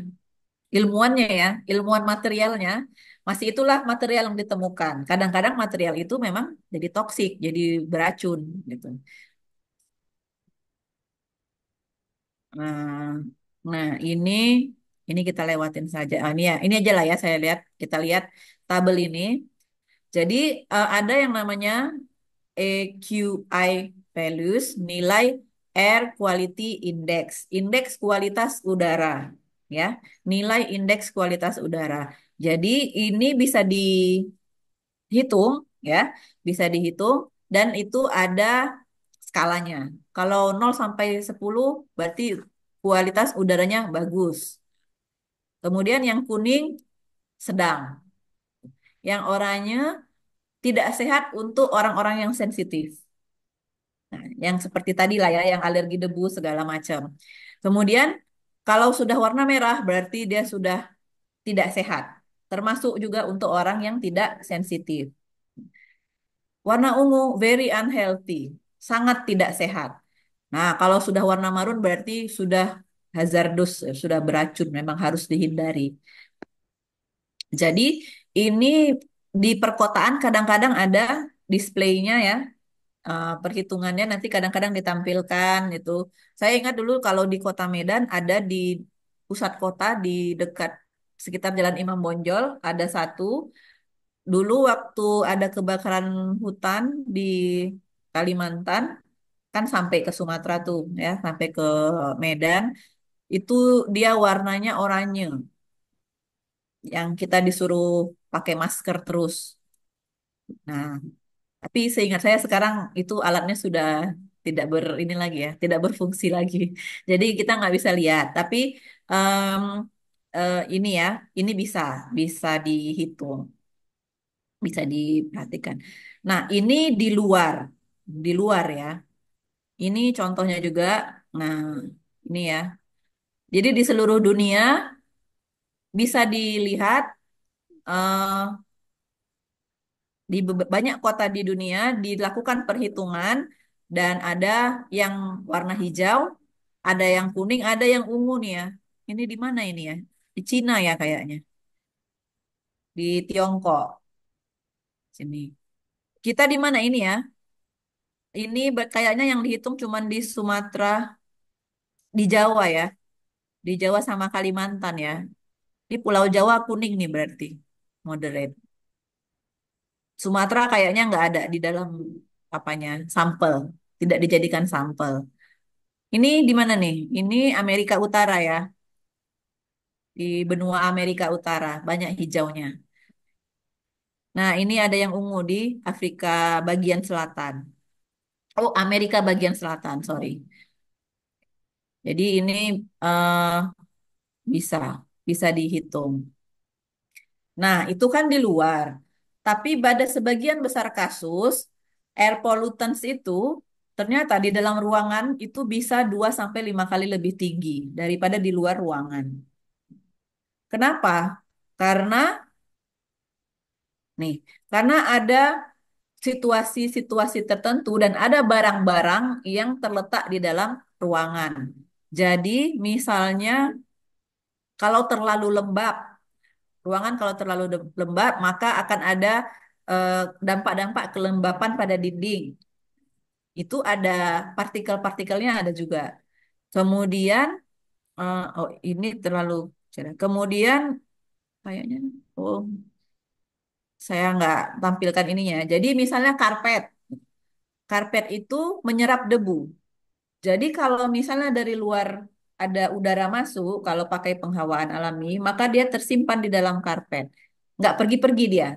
ilmuannya ya, ilmuwan materialnya, masih itulah material yang ditemukan. Kadang-kadang material itu memang jadi toksik, jadi beracun gitu. Nah, nah ini kita lewatin saja. Ah, ini ya, ini aja lah ya saya lihat. Kita lihat tabel ini. Jadi ada yang namanya AQI values, nilai Air Quality Index, indeks kualitas udara, ya, nilai indeks kualitas udara. Jadi ini bisa dihitung, ya, bisa dihitung dan itu ada skalanya. Kalau 0 sampai 10 berarti kualitas udaranya bagus. Kemudian yang kuning sedang, yang oranye tidak sehat untuk orang-orang yang sensitif. Nah, yang seperti tadi lah ya, yang alergi debu segala macam. Kemudian kalau sudah warna merah berarti dia sudah tidak sehat. Termasuk juga untuk orang yang tidak sensitif. Warna ungu very unhealthy, sangat tidak sehat. Nah, kalau sudah warna marun berarti sudah hazardous, sudah beracun, memang harus dihindari. Jadi ini di perkotaan kadang-kadang ada displaynya ya, perhitungannya nanti kadang-kadang ditampilkan itu. Saya ingat dulu kalau di Kota Medan ada di pusat kota di dekat sekitar Jalan Imam Bonjol ada satu. Dulu waktu ada kebakaran hutan di Kalimantan kan sampai ke Sumatera tuh ya, sampai ke Medan itu dia warnanya oranye yang kita disuruh pakai masker terus. Nah, tapi seingat saya sekarang itu alatnya sudah tidak ini lagi ya, tidak berfungsi lagi. Jadi kita nggak bisa lihat. Tapi em, ini ya, ini bisa bisa dihitung, bisa diperhatikan. Nah, ini di luar ya. Ini contohnya juga. Nah, ini ya. Jadi di seluruh dunia bisa dilihat eh, di banyak kota di dunia dilakukan perhitungan dan ada yang warna hijau, ada yang kuning, ada yang ungu nih ya. Ini di mana ini ya? Di Cina ya kayaknya. Di Tiongkok sini. Kita di mana ini ya? Ini kayaknya yang dihitung cuman di Sumatera, di Jawa ya. Di Jawa sama Kalimantan ya. Di Pulau Jawa kuning nih berarti. Moderate. Sumatera kayaknya nggak ada di dalam apanya sampel. Tidak dijadikan sampel. Ini di mana nih? Ini Amerika Utara ya, di benua Amerika Utara, banyak hijaunya. Nah, ini ada yang ungu di Afrika bagian selatan. Oh, Amerika bagian selatan, sorry. Jadi ini eh, bisa. bisa dihitung. Nah, itu kan di luar. Tapi pada sebagian besar kasus, air pollutants itu ternyata di dalam ruangan itu bisa 2 sampai 5 kali lebih tinggi daripada di luar ruangan. Kenapa? Karena nih, karena ada situasi-situasi tertentu dan ada barang-barang yang terletak di dalam ruangan. Jadi, misalnya kalau terlalu lembab, ruangan kalau terlalu lembab, maka akan ada dampak-dampak kelembapan pada dinding. Itu ada partikel-partikelnya ada juga. Kemudian, oh ini terlalu cerah. Kemudian kayaknya, oh saya nggak tampilkan ininya. Jadi misalnya karpet, karpet itu menyerap debu. Jadi kalau misalnya dari luar ada udara masuk, kalau pakai penghawaan alami, maka dia tersimpan di dalam karpet. Nggak pergi-pergi dia,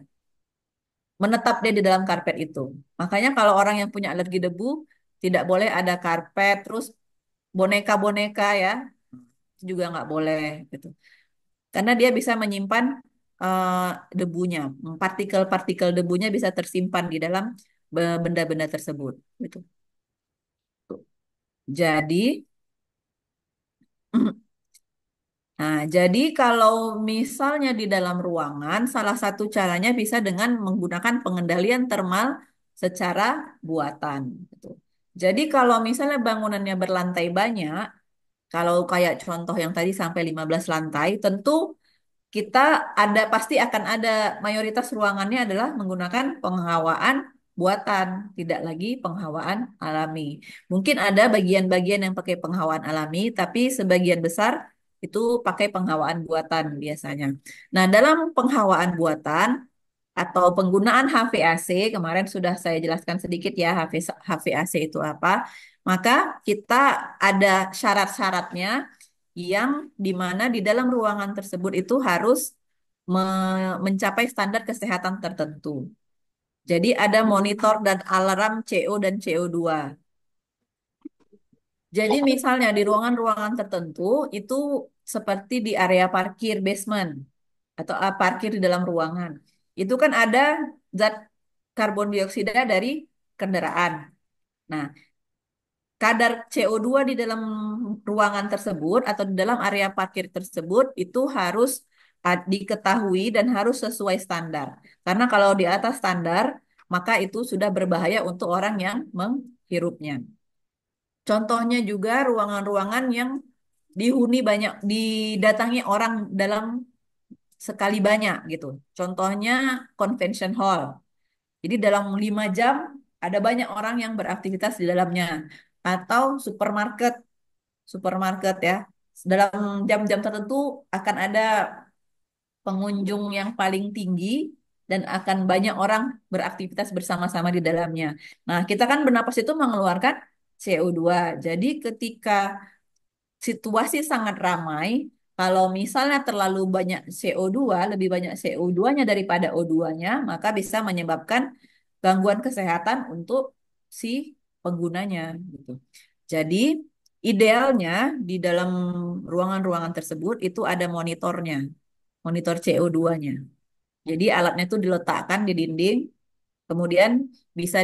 menetap dia di dalam karpet itu. Makanya kalau orang yang punya alergi debu, tidak boleh ada karpet, terus boneka-boneka ya, juga nggak boleh gitu. Karena dia bisa menyimpan eh, debunya, partikel-partikel debunya bisa tersimpan di dalam benda-benda tersebut. Gitu. Jadi, nah, jadi kalau misalnya di dalam ruangan, salah satu caranya bisa dengan menggunakan pengendalian termal secara buatan. Gitu. Jadi kalau misalnya bangunannya berlantai banyak, kalau kayak contoh yang tadi sampai 15 lantai, tentu kita pasti akan ada mayoritas ruangannya adalah menggunakan penghawaan buatan, tidak lagi penghawaan alami. Mungkin ada bagian-bagian yang pakai penghawaan alami, tapi sebagian besar itu pakai penghawaan buatan biasanya. Nah, dalam penghawaan buatan atau penggunaan HVAC, kemarin sudah saya jelaskan sedikit ya HVAC itu apa. Maka kita ada syarat-syaratnya yang dimana di dalam ruangan tersebut itu harus mencapai standar kesehatan tertentu. Jadi ada monitor dan alarm CO dan CO2. Jadi misalnya di ruangan-ruangan tertentu itu seperti di area parkir basement atau parkir di dalam ruangan. Itu kan ada zat karbon dioksida dari kendaraan. Nah, kadar CO2 di dalam ruangan tersebut atau di dalam area parkir tersebut itu harus diketahui dan harus sesuai standar. Karena kalau di atas standar, maka itu sudah berbahaya untuk orang yang menghirupnya. Contohnya juga ruangan-ruangan yang dihuni banyak, didatangi orang dalam sekali banyak gitu. Contohnya convention hall. Jadi dalam 5 jam ada banyak orang yang beraktivitas di dalamnya. Atau supermarket, supermarket ya. Dalam jam-jam tertentu akan ada pengunjung yang paling tinggi dan akan banyak orang beraktivitas bersama-sama di dalamnya. Nah, kita kan bernapas itu mengeluarkan CO2. Jadi ketika situasi sangat ramai, kalau misalnya terlalu banyak CO2, lebih banyak CO2-nya daripada O2-nya, maka bisa menyebabkan gangguan kesehatan untuk si penggunanya gitu. Jadi, idealnya di dalam ruangan-ruangan tersebut itu ada monitornya, monitor CO2-nya. Jadi alatnya itu diletakkan di dinding, kemudian bisa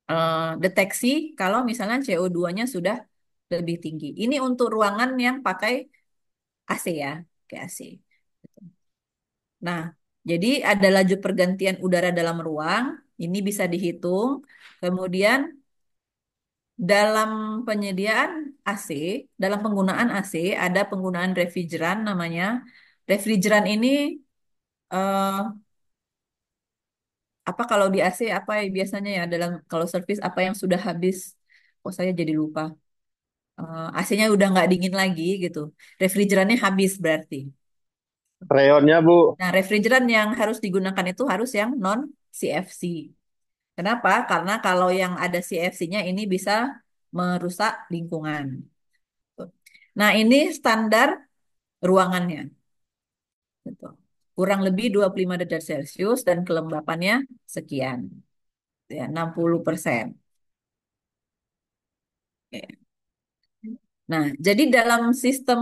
dideteksi kalau misalnya CO2-nya sudah lebih tinggi. Ini untuk ruangan yang pakai AC ya, pakai AC. Nah, jadi ada laju pergantian udara dalam ruang, ini bisa dihitung. Kemudian dalam penyediaan AC, dalam penggunaan AC ada penggunaan refrigeran namanya. Refrigeran ini eh, apa kalau di AC apa ya biasanya ya dalam kalau servis apa yang sudah habis? Oh saya jadi lupa. AC-nya udah nggak dingin lagi gitu. Refrigerannya habis berarti. Rayonnya Bu. Nah, refrigeran yang harus digunakan itu harus yang non CFC. Kenapa? Karena kalau yang ada CFC-nya ini bisa merusak lingkungan. Nah, ini standar ruangannya. Gitu. Kurang lebih 25 derajat Celcius dan kelembapannya sekian. Ya, 60%. Oke. Nah, jadi dalam sistem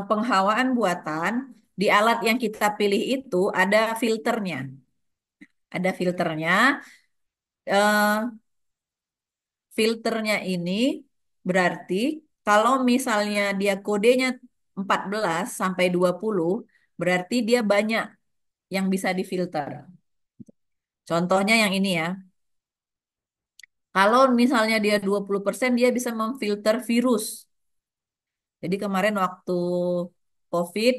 penghawaan buatan di alat yang kita pilih itu ada filternya. Ada filternya. Eh, Filternya ini berarti kalau misalnya dia kodenya 14 sampai 20, berarti dia banyak yang bisa difilter. Contohnya yang ini ya. Kalau misalnya dia 20%, dia bisa memfilter virus. Jadi kemarin waktu COVID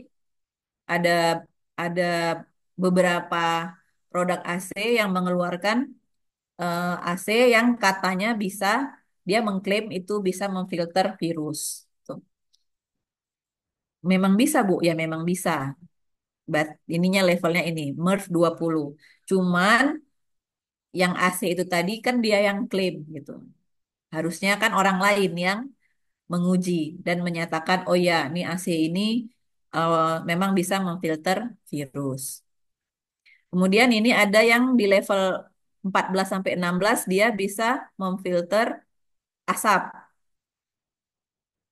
ada ada beberapa produk AC yang mengeluarkan AC yang katanya bisa, dia mengklaim itu bisa memfilter virus. Tuh. Memang bisa, Bu, ya memang bisa. Ininya levelnya ini, MERV 20. Cuman yang AC itu tadi kan dia yang klaim gitu. Harusnya kan orang lain yang menguji dan menyatakan, oh ya, ini AC ini memang bisa memfilter virus. Kemudian ini ada yang di level 14 sampai 16 dia bisa memfilter asap.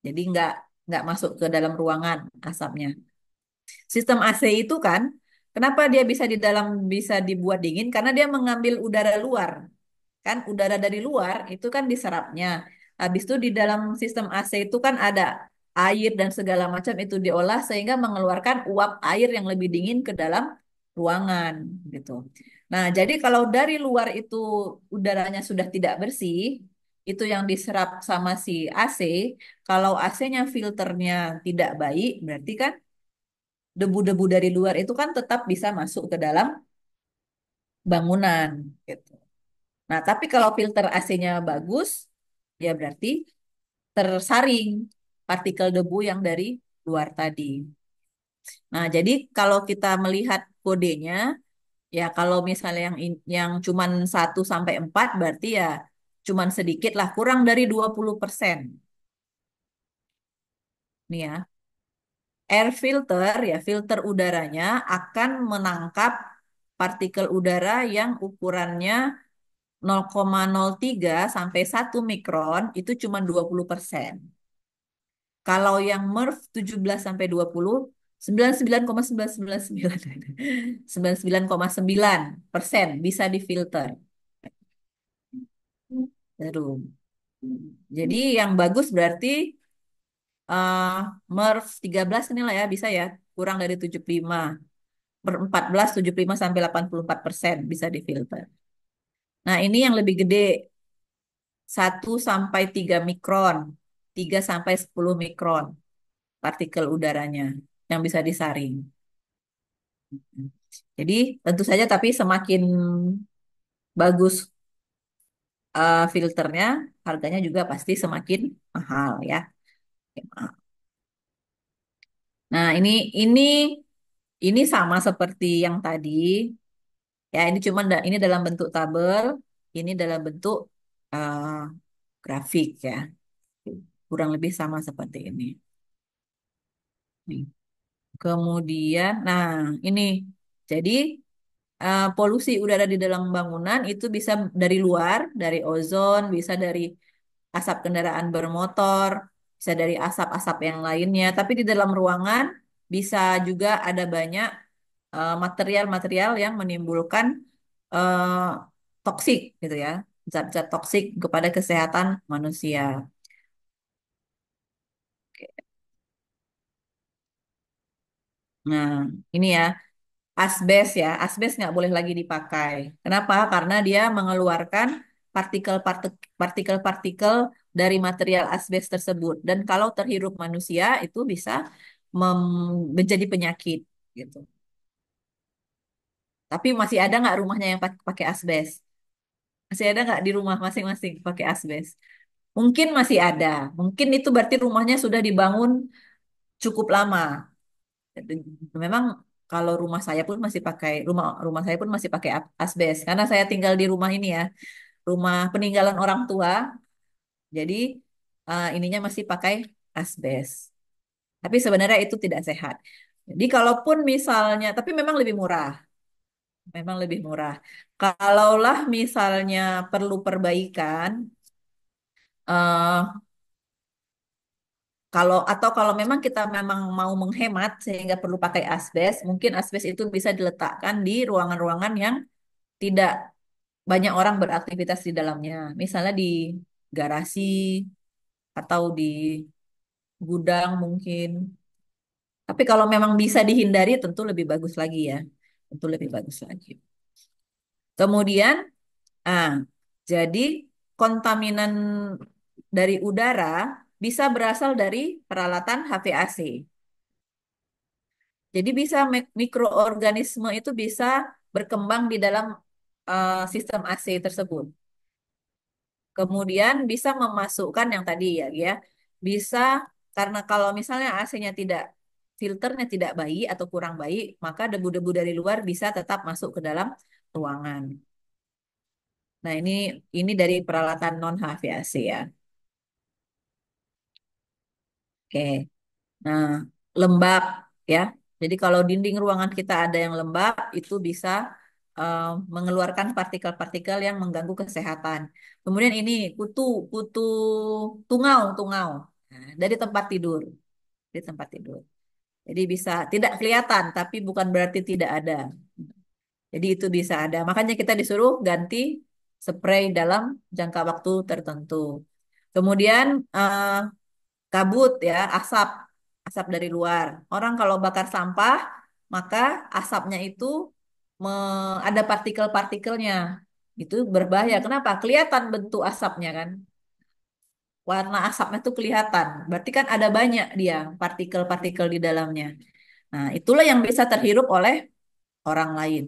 Jadi nggak masuk ke dalam ruangan asapnya. Sistem AC itu kan, kenapa dia bisa di dalam bisa dibuat dingin? Karena dia mengambil udara luar. Kan udara dari luar itu kan diserapnya. Habis itu di dalam sistem AC itu kan ada air dan segala macam itu diolah sehingga mengeluarkan uap air yang lebih dingin ke dalam ruangan gitu. Nah, jadi kalau dari luar itu udaranya sudah tidak bersih, itu yang diserap sama si AC, kalau AC-nya filternya tidak baik, berarti kan debu-debu dari luar itu kan tetap bisa masuk ke dalam bangunan gitu. Nah, tapi kalau filter AC-nya bagus, ya berarti tersaring partikel debu yang dari luar tadi. Nah, jadi kalau kita melihat kodenya, ya kalau misalnya yang cuman 1 sampai 4 berarti ya cuman sedikit lah, kurang dari 20%. Nih ya, air filter ya filter udaranya akan menangkap partikel udara yang ukurannya 0,03 sampai 1 mikron itu cuma 20%. Kalau yang MERV 17 sampai 20, 99,999 99,9% bisa difilter. Baru. Jadi yang bagus berarti uh, MERV 13 inilah ya bisa ya kurang dari 75. Per 14 75 sampai 84% bisa difilter. Nah, ini yang lebih gede 1 sampai 3 mikron, 3 sampai 10 mikron partikel udaranya yang bisa disaring. Jadi tentu saja tapi semakin bagus filternya, harganya juga pasti semakin mahal ya. Nah, ini sama seperti yang tadi. Ya, ini cuma ini dalam bentuk tabel, ini dalam bentuk uh, grafik ya. Kurang lebih sama seperti ini. Nih. Kemudian, nah ini. Jadi polusi udara di dalam bangunan itu bisa dari luar, dari ozon, bisa dari asap kendaraan bermotor, bisa dari asap-asap yang lainnya. Tapi di dalam ruangan bisa juga ada banyak material-material yang menimbulkan eh, toksik gitu ya, zat-zat toksik kepada kesehatan manusia. Nah, ini ya. Asbes ya, asbes nggak boleh lagi dipakai. Kenapa? Karena dia mengeluarkan partikel-partikel dari material asbes tersebut. Dan kalau terhirup manusia itu bisa menjadi penyakit gitu. Tapi masih ada nggak rumahnya yang pakai asbes? Masih ada nggak di rumah masing-masing pakai asbes? Mungkin masih ada. Mungkin itu berarti rumahnya sudah dibangun cukup lama. Memang kalau rumah saya pun masih pakai rumah rumah saya pun masih pakai asbes karena saya tinggal di rumah ini ya, rumah peninggalan orang tua. Jadi ininya masih pakai asbes. Tapi sebenarnya itu tidak sehat. Jadi kalaupun misalnya, tapi memang lebih murah, memang lebih murah. Kalaulah misalnya perlu perbaikan, eh, kalau memang kita memang mau menghemat sehingga perlu pakai asbes, mungkin asbes itu bisa diletakkan di ruangan-ruangan yang tidak banyak orang beraktivitas di dalamnya. Misalnya di garasi atau di gudang mungkin. Tapi kalau memang bisa dihindari tentu lebih bagus lagi ya. Tentu lebih bagus lagi. Kemudian, ah, jadi kontaminan dari udara bisa berasal dari peralatan HVAC. Jadi bisa mikroorganisme itu bisa berkembang di dalam sistem AC tersebut. Kemudian bisa memasukkan yang tadi ya, bisa karena kalau misalnya AC-nya tidak filternya tidak baik atau kurang baik, maka debu-debu dari luar bisa tetap masuk ke dalam ruangan. Nah, ini dari peralatan non HVAC ya. Oke. Nah, lembab ya. Jadi kalau dinding ruangan kita ada yang lembab, itu bisa eh, mengeluarkan partikel-partikel yang mengganggu kesehatan. Kemudian ini kutu, kutu tungau. Nah, dari tempat tidur, dari tempat tidur. Jadi bisa tidak kelihatan, tapi bukan berarti tidak ada. Jadi itu bisa ada. Makanya kita disuruh ganti spray dalam jangka waktu tertentu. Kemudian kabut ya, asap dari luar. Orang kalau bakar sampah, maka asapnya itu ada partikel-partikelnya. Itu berbahaya. Kenapa? Kelihatan bentuk asapnya kan. Warna asapnya itu kelihatan. Berarti kan ada banyak dia partikel-partikel di dalamnya. Nah, itulah yang bisa terhirup oleh orang lain.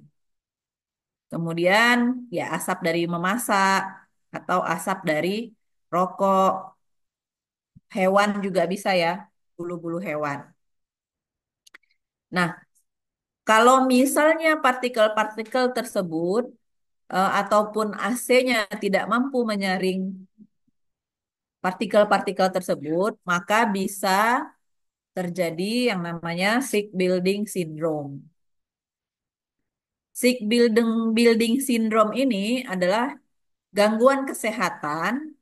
Kemudian ya asap dari memasak atau asap dari rokok, hewan juga bisa ya, bulu-bulu hewan. Nah, kalau misalnya partikel-partikel tersebut ataupun AC-nya tidak mampu menyaring partikel-partikel tersebut, maka bisa terjadi yang namanya sick building syndrome. Sick building syndrome ini adalah gangguan kesehatan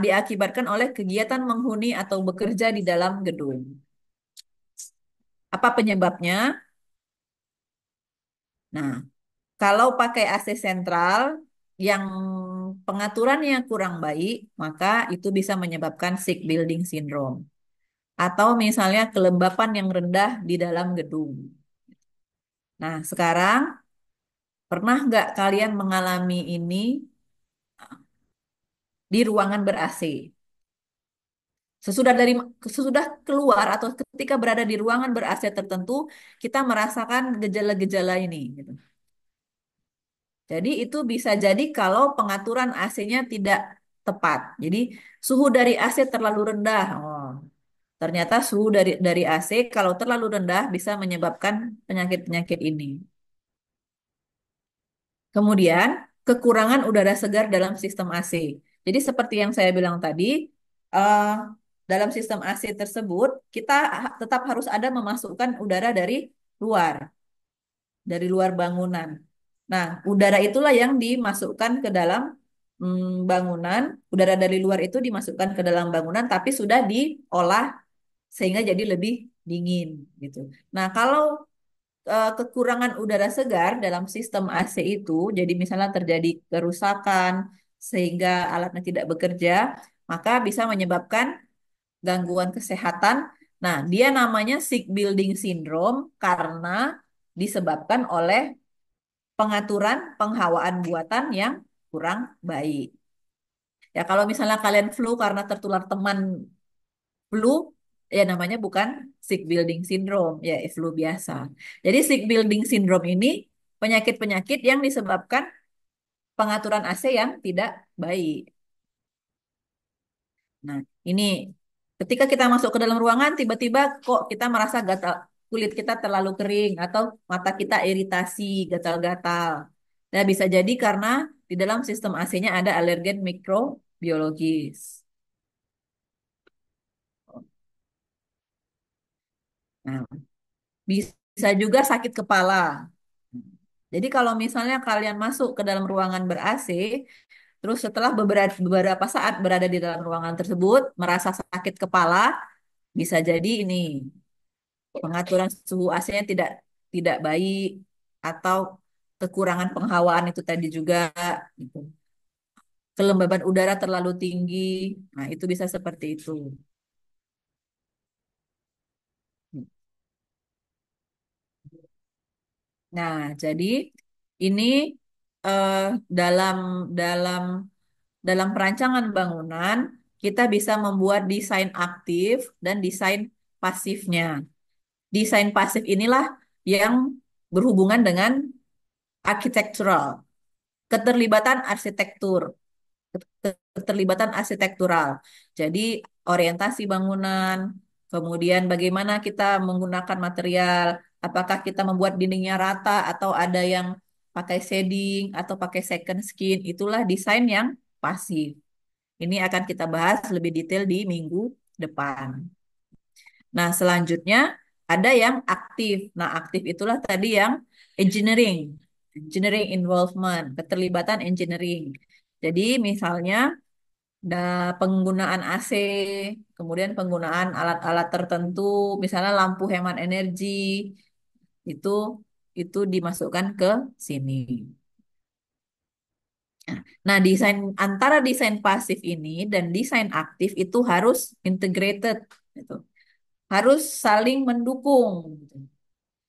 diakibatkan oleh kegiatan menghuni atau bekerja di dalam gedung. Apa penyebabnya? Nah, kalau pakai AC sentral yang pengaturannya kurang baik, maka itu bisa menyebabkan sick building syndrome. Atau misalnya kelembapan yang rendah di dalam gedung. Nah, sekarang pernah nggak kalian mengalami ini di ruangan ber-AC? Sesudah keluar atau ketika berada di ruangan ber-AC tertentu, kita merasakan gejala-gejala ini. Gitu. Jadi itu bisa jadi kalau pengaturan AC-nya tidak tepat. Jadi suhu dari AC terlalu rendah. Oh, ternyata suhu dari AC kalau terlalu rendah bisa menyebabkan penyakit-penyakit ini. Kemudian kekurangan udara segar dalam sistem AC. Jadi seperti yang saya bilang tadi, eh, dalam sistem AC tersebut kita tetap harus ada memasukkan udara luar, dari luar bangunan. Nah, udara itulah yang dimasukkan ke dalam bangunan. Udara dari luar itu dimasukkan ke dalam bangunan, tapi sudah diolah sehingga jadi lebih dingin gitu. Nah, kalau kekurangan udara segar dalam sistem AC itu, jadi misalnya terjadi kerusakan sehingga alatnya tidak bekerja, maka bisa menyebabkan gangguan kesehatan. Nah, dia namanya sick building syndrome karena disebabkan oleh pengaturan penghawaan buatan yang kurang baik. Ya, kalau misalnya kalian flu karena tertular teman flu, ya namanya bukan sick building syndrome, ya flu biasa. Jadi sick building syndrome ini penyakit-penyakit yang disebabkan pengaturan AC yang tidak baik. Nah, ini ketika kita masuk ke dalam ruangan, tiba-tiba kok kita merasa gatal, kulit kita terlalu kering atau mata kita iritasi, gatal-gatal. Nah, bisa jadi karena di dalam sistem AC-nya ada alergen mikrobiologis. Nah, bisa juga sakit kepala. Jadi kalau misalnya kalian masuk ke dalam ruangan ber-AC, terus setelah beberapa saat berada di dalam ruangan tersebut, merasa sakit kepala, Bisa jadi ini pengaturan suhu AC-nya tidak tidak baik atau kekurangan penghawaan itu tadi juga gitu. Kelembaban udara terlalu tinggi. Nah, itu bisa seperti itu. Nah, jadi ini eh, dalam dalam dalam perancangan bangunan kita bisa membuat desain aktif dan desain pasifnya. Desain pasif inilah yang berhubungan dengan architectural, keterlibatan arsitektur, keterlibatan arsitektural. Jadi orientasi bangunan, kemudian bagaimana kita menggunakan material, apakah kita membuat dindingnya rata atau ada yang pakai shading atau pakai second skin, itulah desain yang pasif. Ini akan kita bahas lebih detail di minggu depan. Nah, selanjutnya ada yang aktif. Nah, aktif itulah tadi yang engineering, engineering involvement, keterlibatan engineering. Jadi misalnya penggunaan AC, kemudian penggunaan alat-alat tertentu, misalnya lampu hemat energi, itu itu dimasukkan ke sini. Nah, desain antara desain pasif ini dan desain aktif itu harus integrated, gitu. Harus saling mendukung, gitu.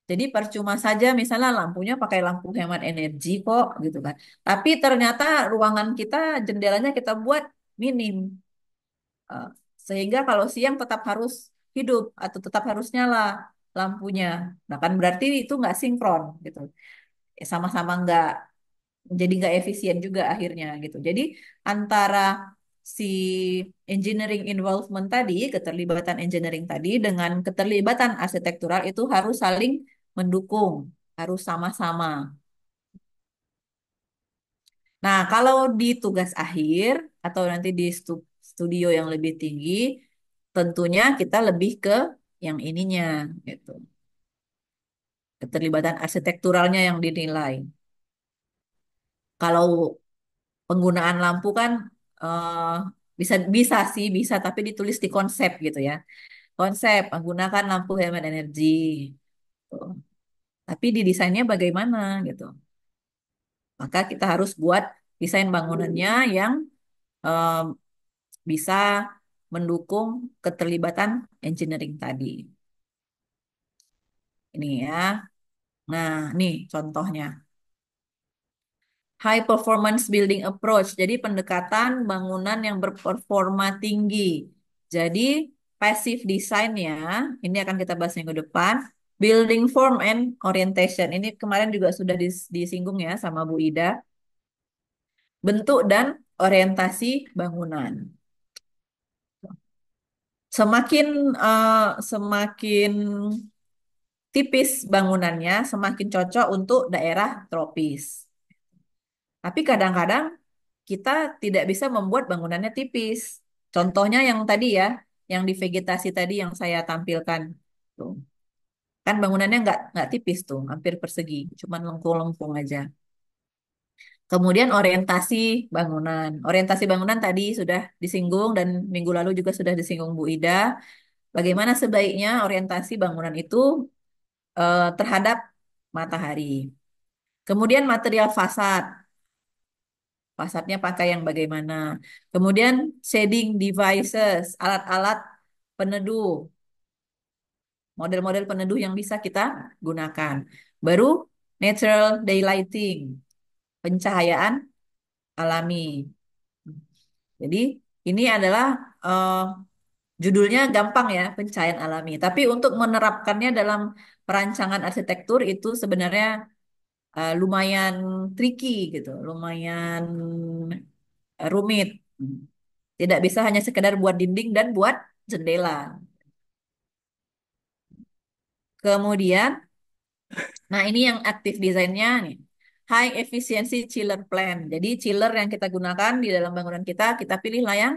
Jadi percuma saja misalnya lampunya pakai lampu hemat energi kok, gitu kan. Tapi ternyata ruangan kita jendelanya kita buat minim. Eh, Sehingga kalau siang tetap harus hidup atau tetap harus nyala lampunya. Nah kan berarti itu nggak sinkron gitu. Sama-sama nggak efisien juga akhirnya gitu. Jadi antara si engineering involvement tadi, keterlibatan engineering tadi dengan keterlibatan arsitektural itu harus saling mendukung, harus sama-sama. Nah, kalau di tugas akhir atau nanti di studio yang lebih tinggi, tentunya kita lebih ke yang ininya, gitu. Keterlibatan arsitekturalnya yang dinilai. Kalau penggunaan lampu kan eh, bisa bisa sih bisa, tapi ditulis di konsep gitu ya. Konsep menggunakan lampu hemat energi. Tuh. Tapi di desainnya bagaimana gitu. Maka kita harus buat desain bangunannya yang eh, bisa mendukung keterlibatan engineering tadi. Ini ya. Nah, nih contohnya. High performance building approach. Jadi pendekatan bangunan yang berperforma tinggi. Jadi passive design-nya, ini akan kita bahas minggu depan. Building form and orientation. Ini kemarin juga sudah disinggung ya sama Bu Ida. Bentuk dan orientasi bangunan. Semakin semakin tipis bangunannya, semakin cocok untuk daerah tropis. Tapi kadang-kadang kita tidak bisa membuat bangunannya tipis. Contohnya yang tadi ya, yang di vegetasi tadi yang saya tampilkan. Tuh. Kan bangunannya nggak tipis tuh, hampir persegi, cuman lengkung-lengkung aja. Kemudian orientasi bangunan. Orientasi bangunan tadi sudah disinggung dan minggu lalu juga sudah disinggung Bu Ida. Bagaimana sebaiknya orientasi bangunan itu terhadap matahari. Kemudian material fasad. Fasadnya pakai yang bagaimana. Kemudian shading devices, alat-alat peneduh, model-model peneduh yang bisa kita gunakan. Baru natural daylighting, pencahayaan alami. Jadi ini adalah eh, judulnya gampang ya, pencahayaan alami. Tapi untuk menerapkannya dalam perancangan arsitektur itu sebenarnya lumayan tricky gitu, lumayan rumit. Tidak bisa hanya sekedar buat dinding dan buat jendela. Kemudian, nah ini yang aktif desainnya nih. High efficiency chiller plan. Jadi chiller yang kita gunakan di dalam bangunan kita, kita pilihlah yang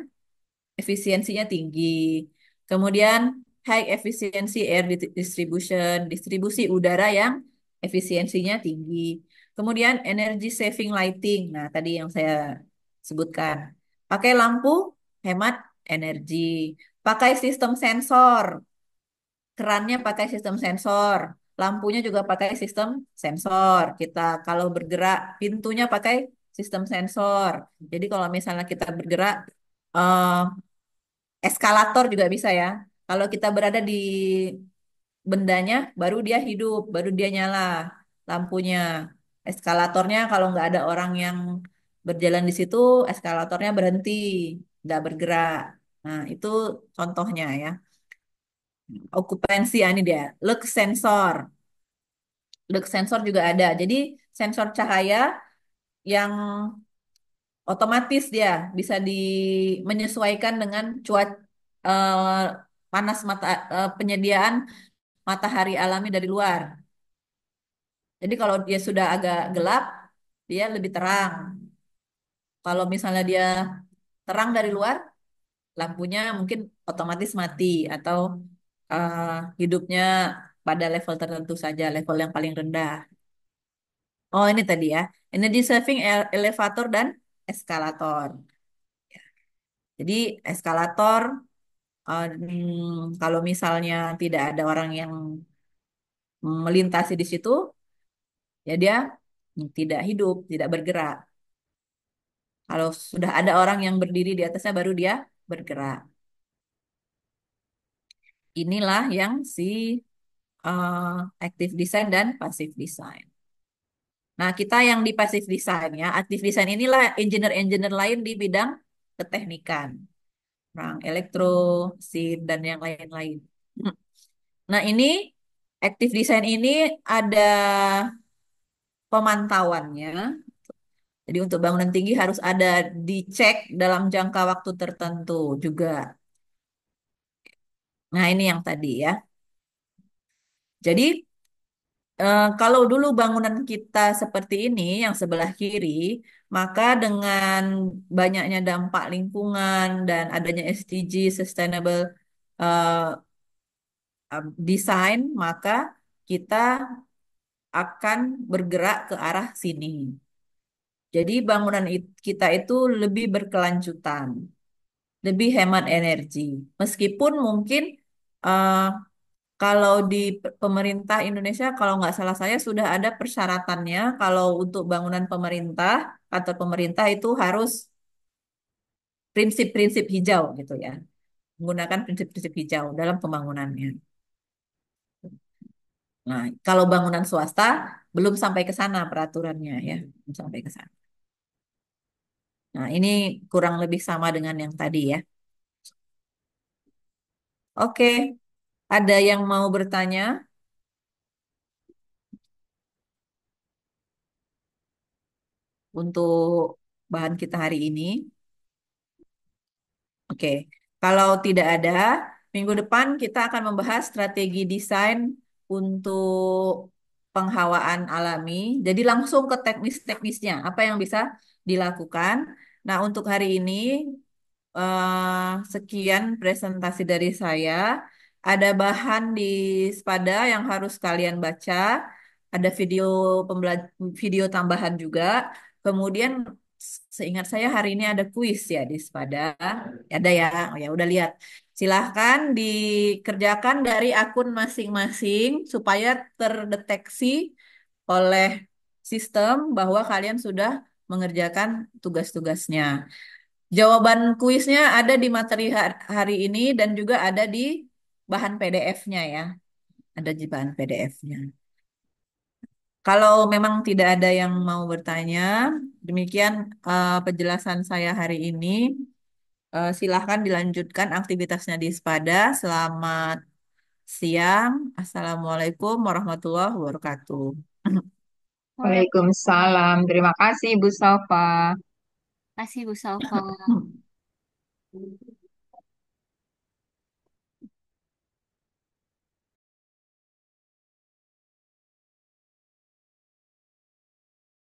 efisiensinya tinggi. Kemudian high efficiency air distribution, distribusi udara yang efisiensinya tinggi. Kemudian energy saving lighting. Nah, tadi yang saya sebutkan. Pakai lampu hemat energi. pakai sistem sensor. Kerannya pakai sistem sensor, lampunya juga pakai sistem sensor. Kita kalau bergerak, pintunya pakai sistem sensor. Jadi kalau misalnya kita bergerak, eh, eskalator juga bisa ya. Kalau kita berada di bendanya, baru dia hidup, baru dia nyala lampunya. Eskalatornya kalau nggak ada orang yang berjalan di situ, eskalatornya berhenti, nggak bergerak. Nah, itu contohnya ya. Okupansi, ini dia. Lux sensor. Lux sensor juga ada. Jadi sensor cahaya yang otomatis dia bisa menyesuaikan dengan panas mata, penyediaan matahari alami dari luar. Jadi kalau dia sudah agak gelap, dia lebih terang. Kalau misalnya dia terang dari luar, lampunya mungkin otomatis mati atau eh, hidupnya pada level tertentu saja, level yang paling rendah. Oh, ini tadi ya. Energy saving elevator dan eskalator. Jadi eskalator, kalau misalnya tidak ada orang yang melintasi di situ, ya dia tidak hidup, tidak bergerak. Kalau sudah ada orang yang berdiri di atasnya, baru dia bergerak. Inilah yang active design dan passive design. Nah, kita yang di passive design ya, active design inilah engineer-engineer lain di bidang keteknikan. Orang elektro, SIP, dan yang lain-lain. Nah, ini active design ini ada pemantauannya. Jadi untuk bangunan tinggi harus ada dicek dalam jangka waktu tertentu juga. Nah, ini yang tadi ya. Jadi kalau dulu bangunan kita seperti ini, yang sebelah kiri, maka dengan banyaknya dampak lingkungan dan adanya SDG, Sustainable eh, Design, maka kita akan bergerak ke arah sini. Jadi bangunan kita itu lebih berkelanjutan, lebih hemat energi. Meskipun mungkin eh, kalau di pemerintah Indonesia, kalau nggak salah saya sudah ada persyaratannya kalau untuk bangunan pemerintah, kantor pemerintah itu harus prinsip-prinsip hijau gitu ya. Menggunakan prinsip-prinsip hijau dalam pembangunannya. Nah, kalau bangunan swasta belum sampai ke sana peraturannya ya, belum sampai ke sana. Nah, ini kurang lebih sama dengan yang tadi ya. Oke, ada yang mau bertanya untuk bahan kita hari ini? Oke, kalau tidak ada, minggu depan kita akan membahas strategi desain untuk penghawaan alami. Jadi langsung ke teknis-teknisnya, apa yang bisa dilakukan. Nah, untuk hari ini sekian presentasi dari saya. Ada bahan di Spada yang harus kalian baca. Ada video tambahan juga. Kemudian seingat saya hari ini ada kuis ya di Spada. Ada ya, oh ya udah lihat. Silahkan dikerjakan dari akun masing-masing supaya terdeteksi oleh sistem bahwa kalian sudah mengerjakan tugas-tugasnya. Jawaban kuisnya ada di materi hari ini dan juga ada di bahan PDF-nya ya. Ada di bahan PDF-nya. Kalau memang tidak ada yang mau bertanya, demikian penjelasan saya hari ini. Silahkan dilanjutkan aktivitasnya di Spada. Selamat siang. Assalamualaikum warahmatullahi wabarakatuh. Waalaikumsalam. Terima kasih, Bu Safa. Kasih Bu Salva.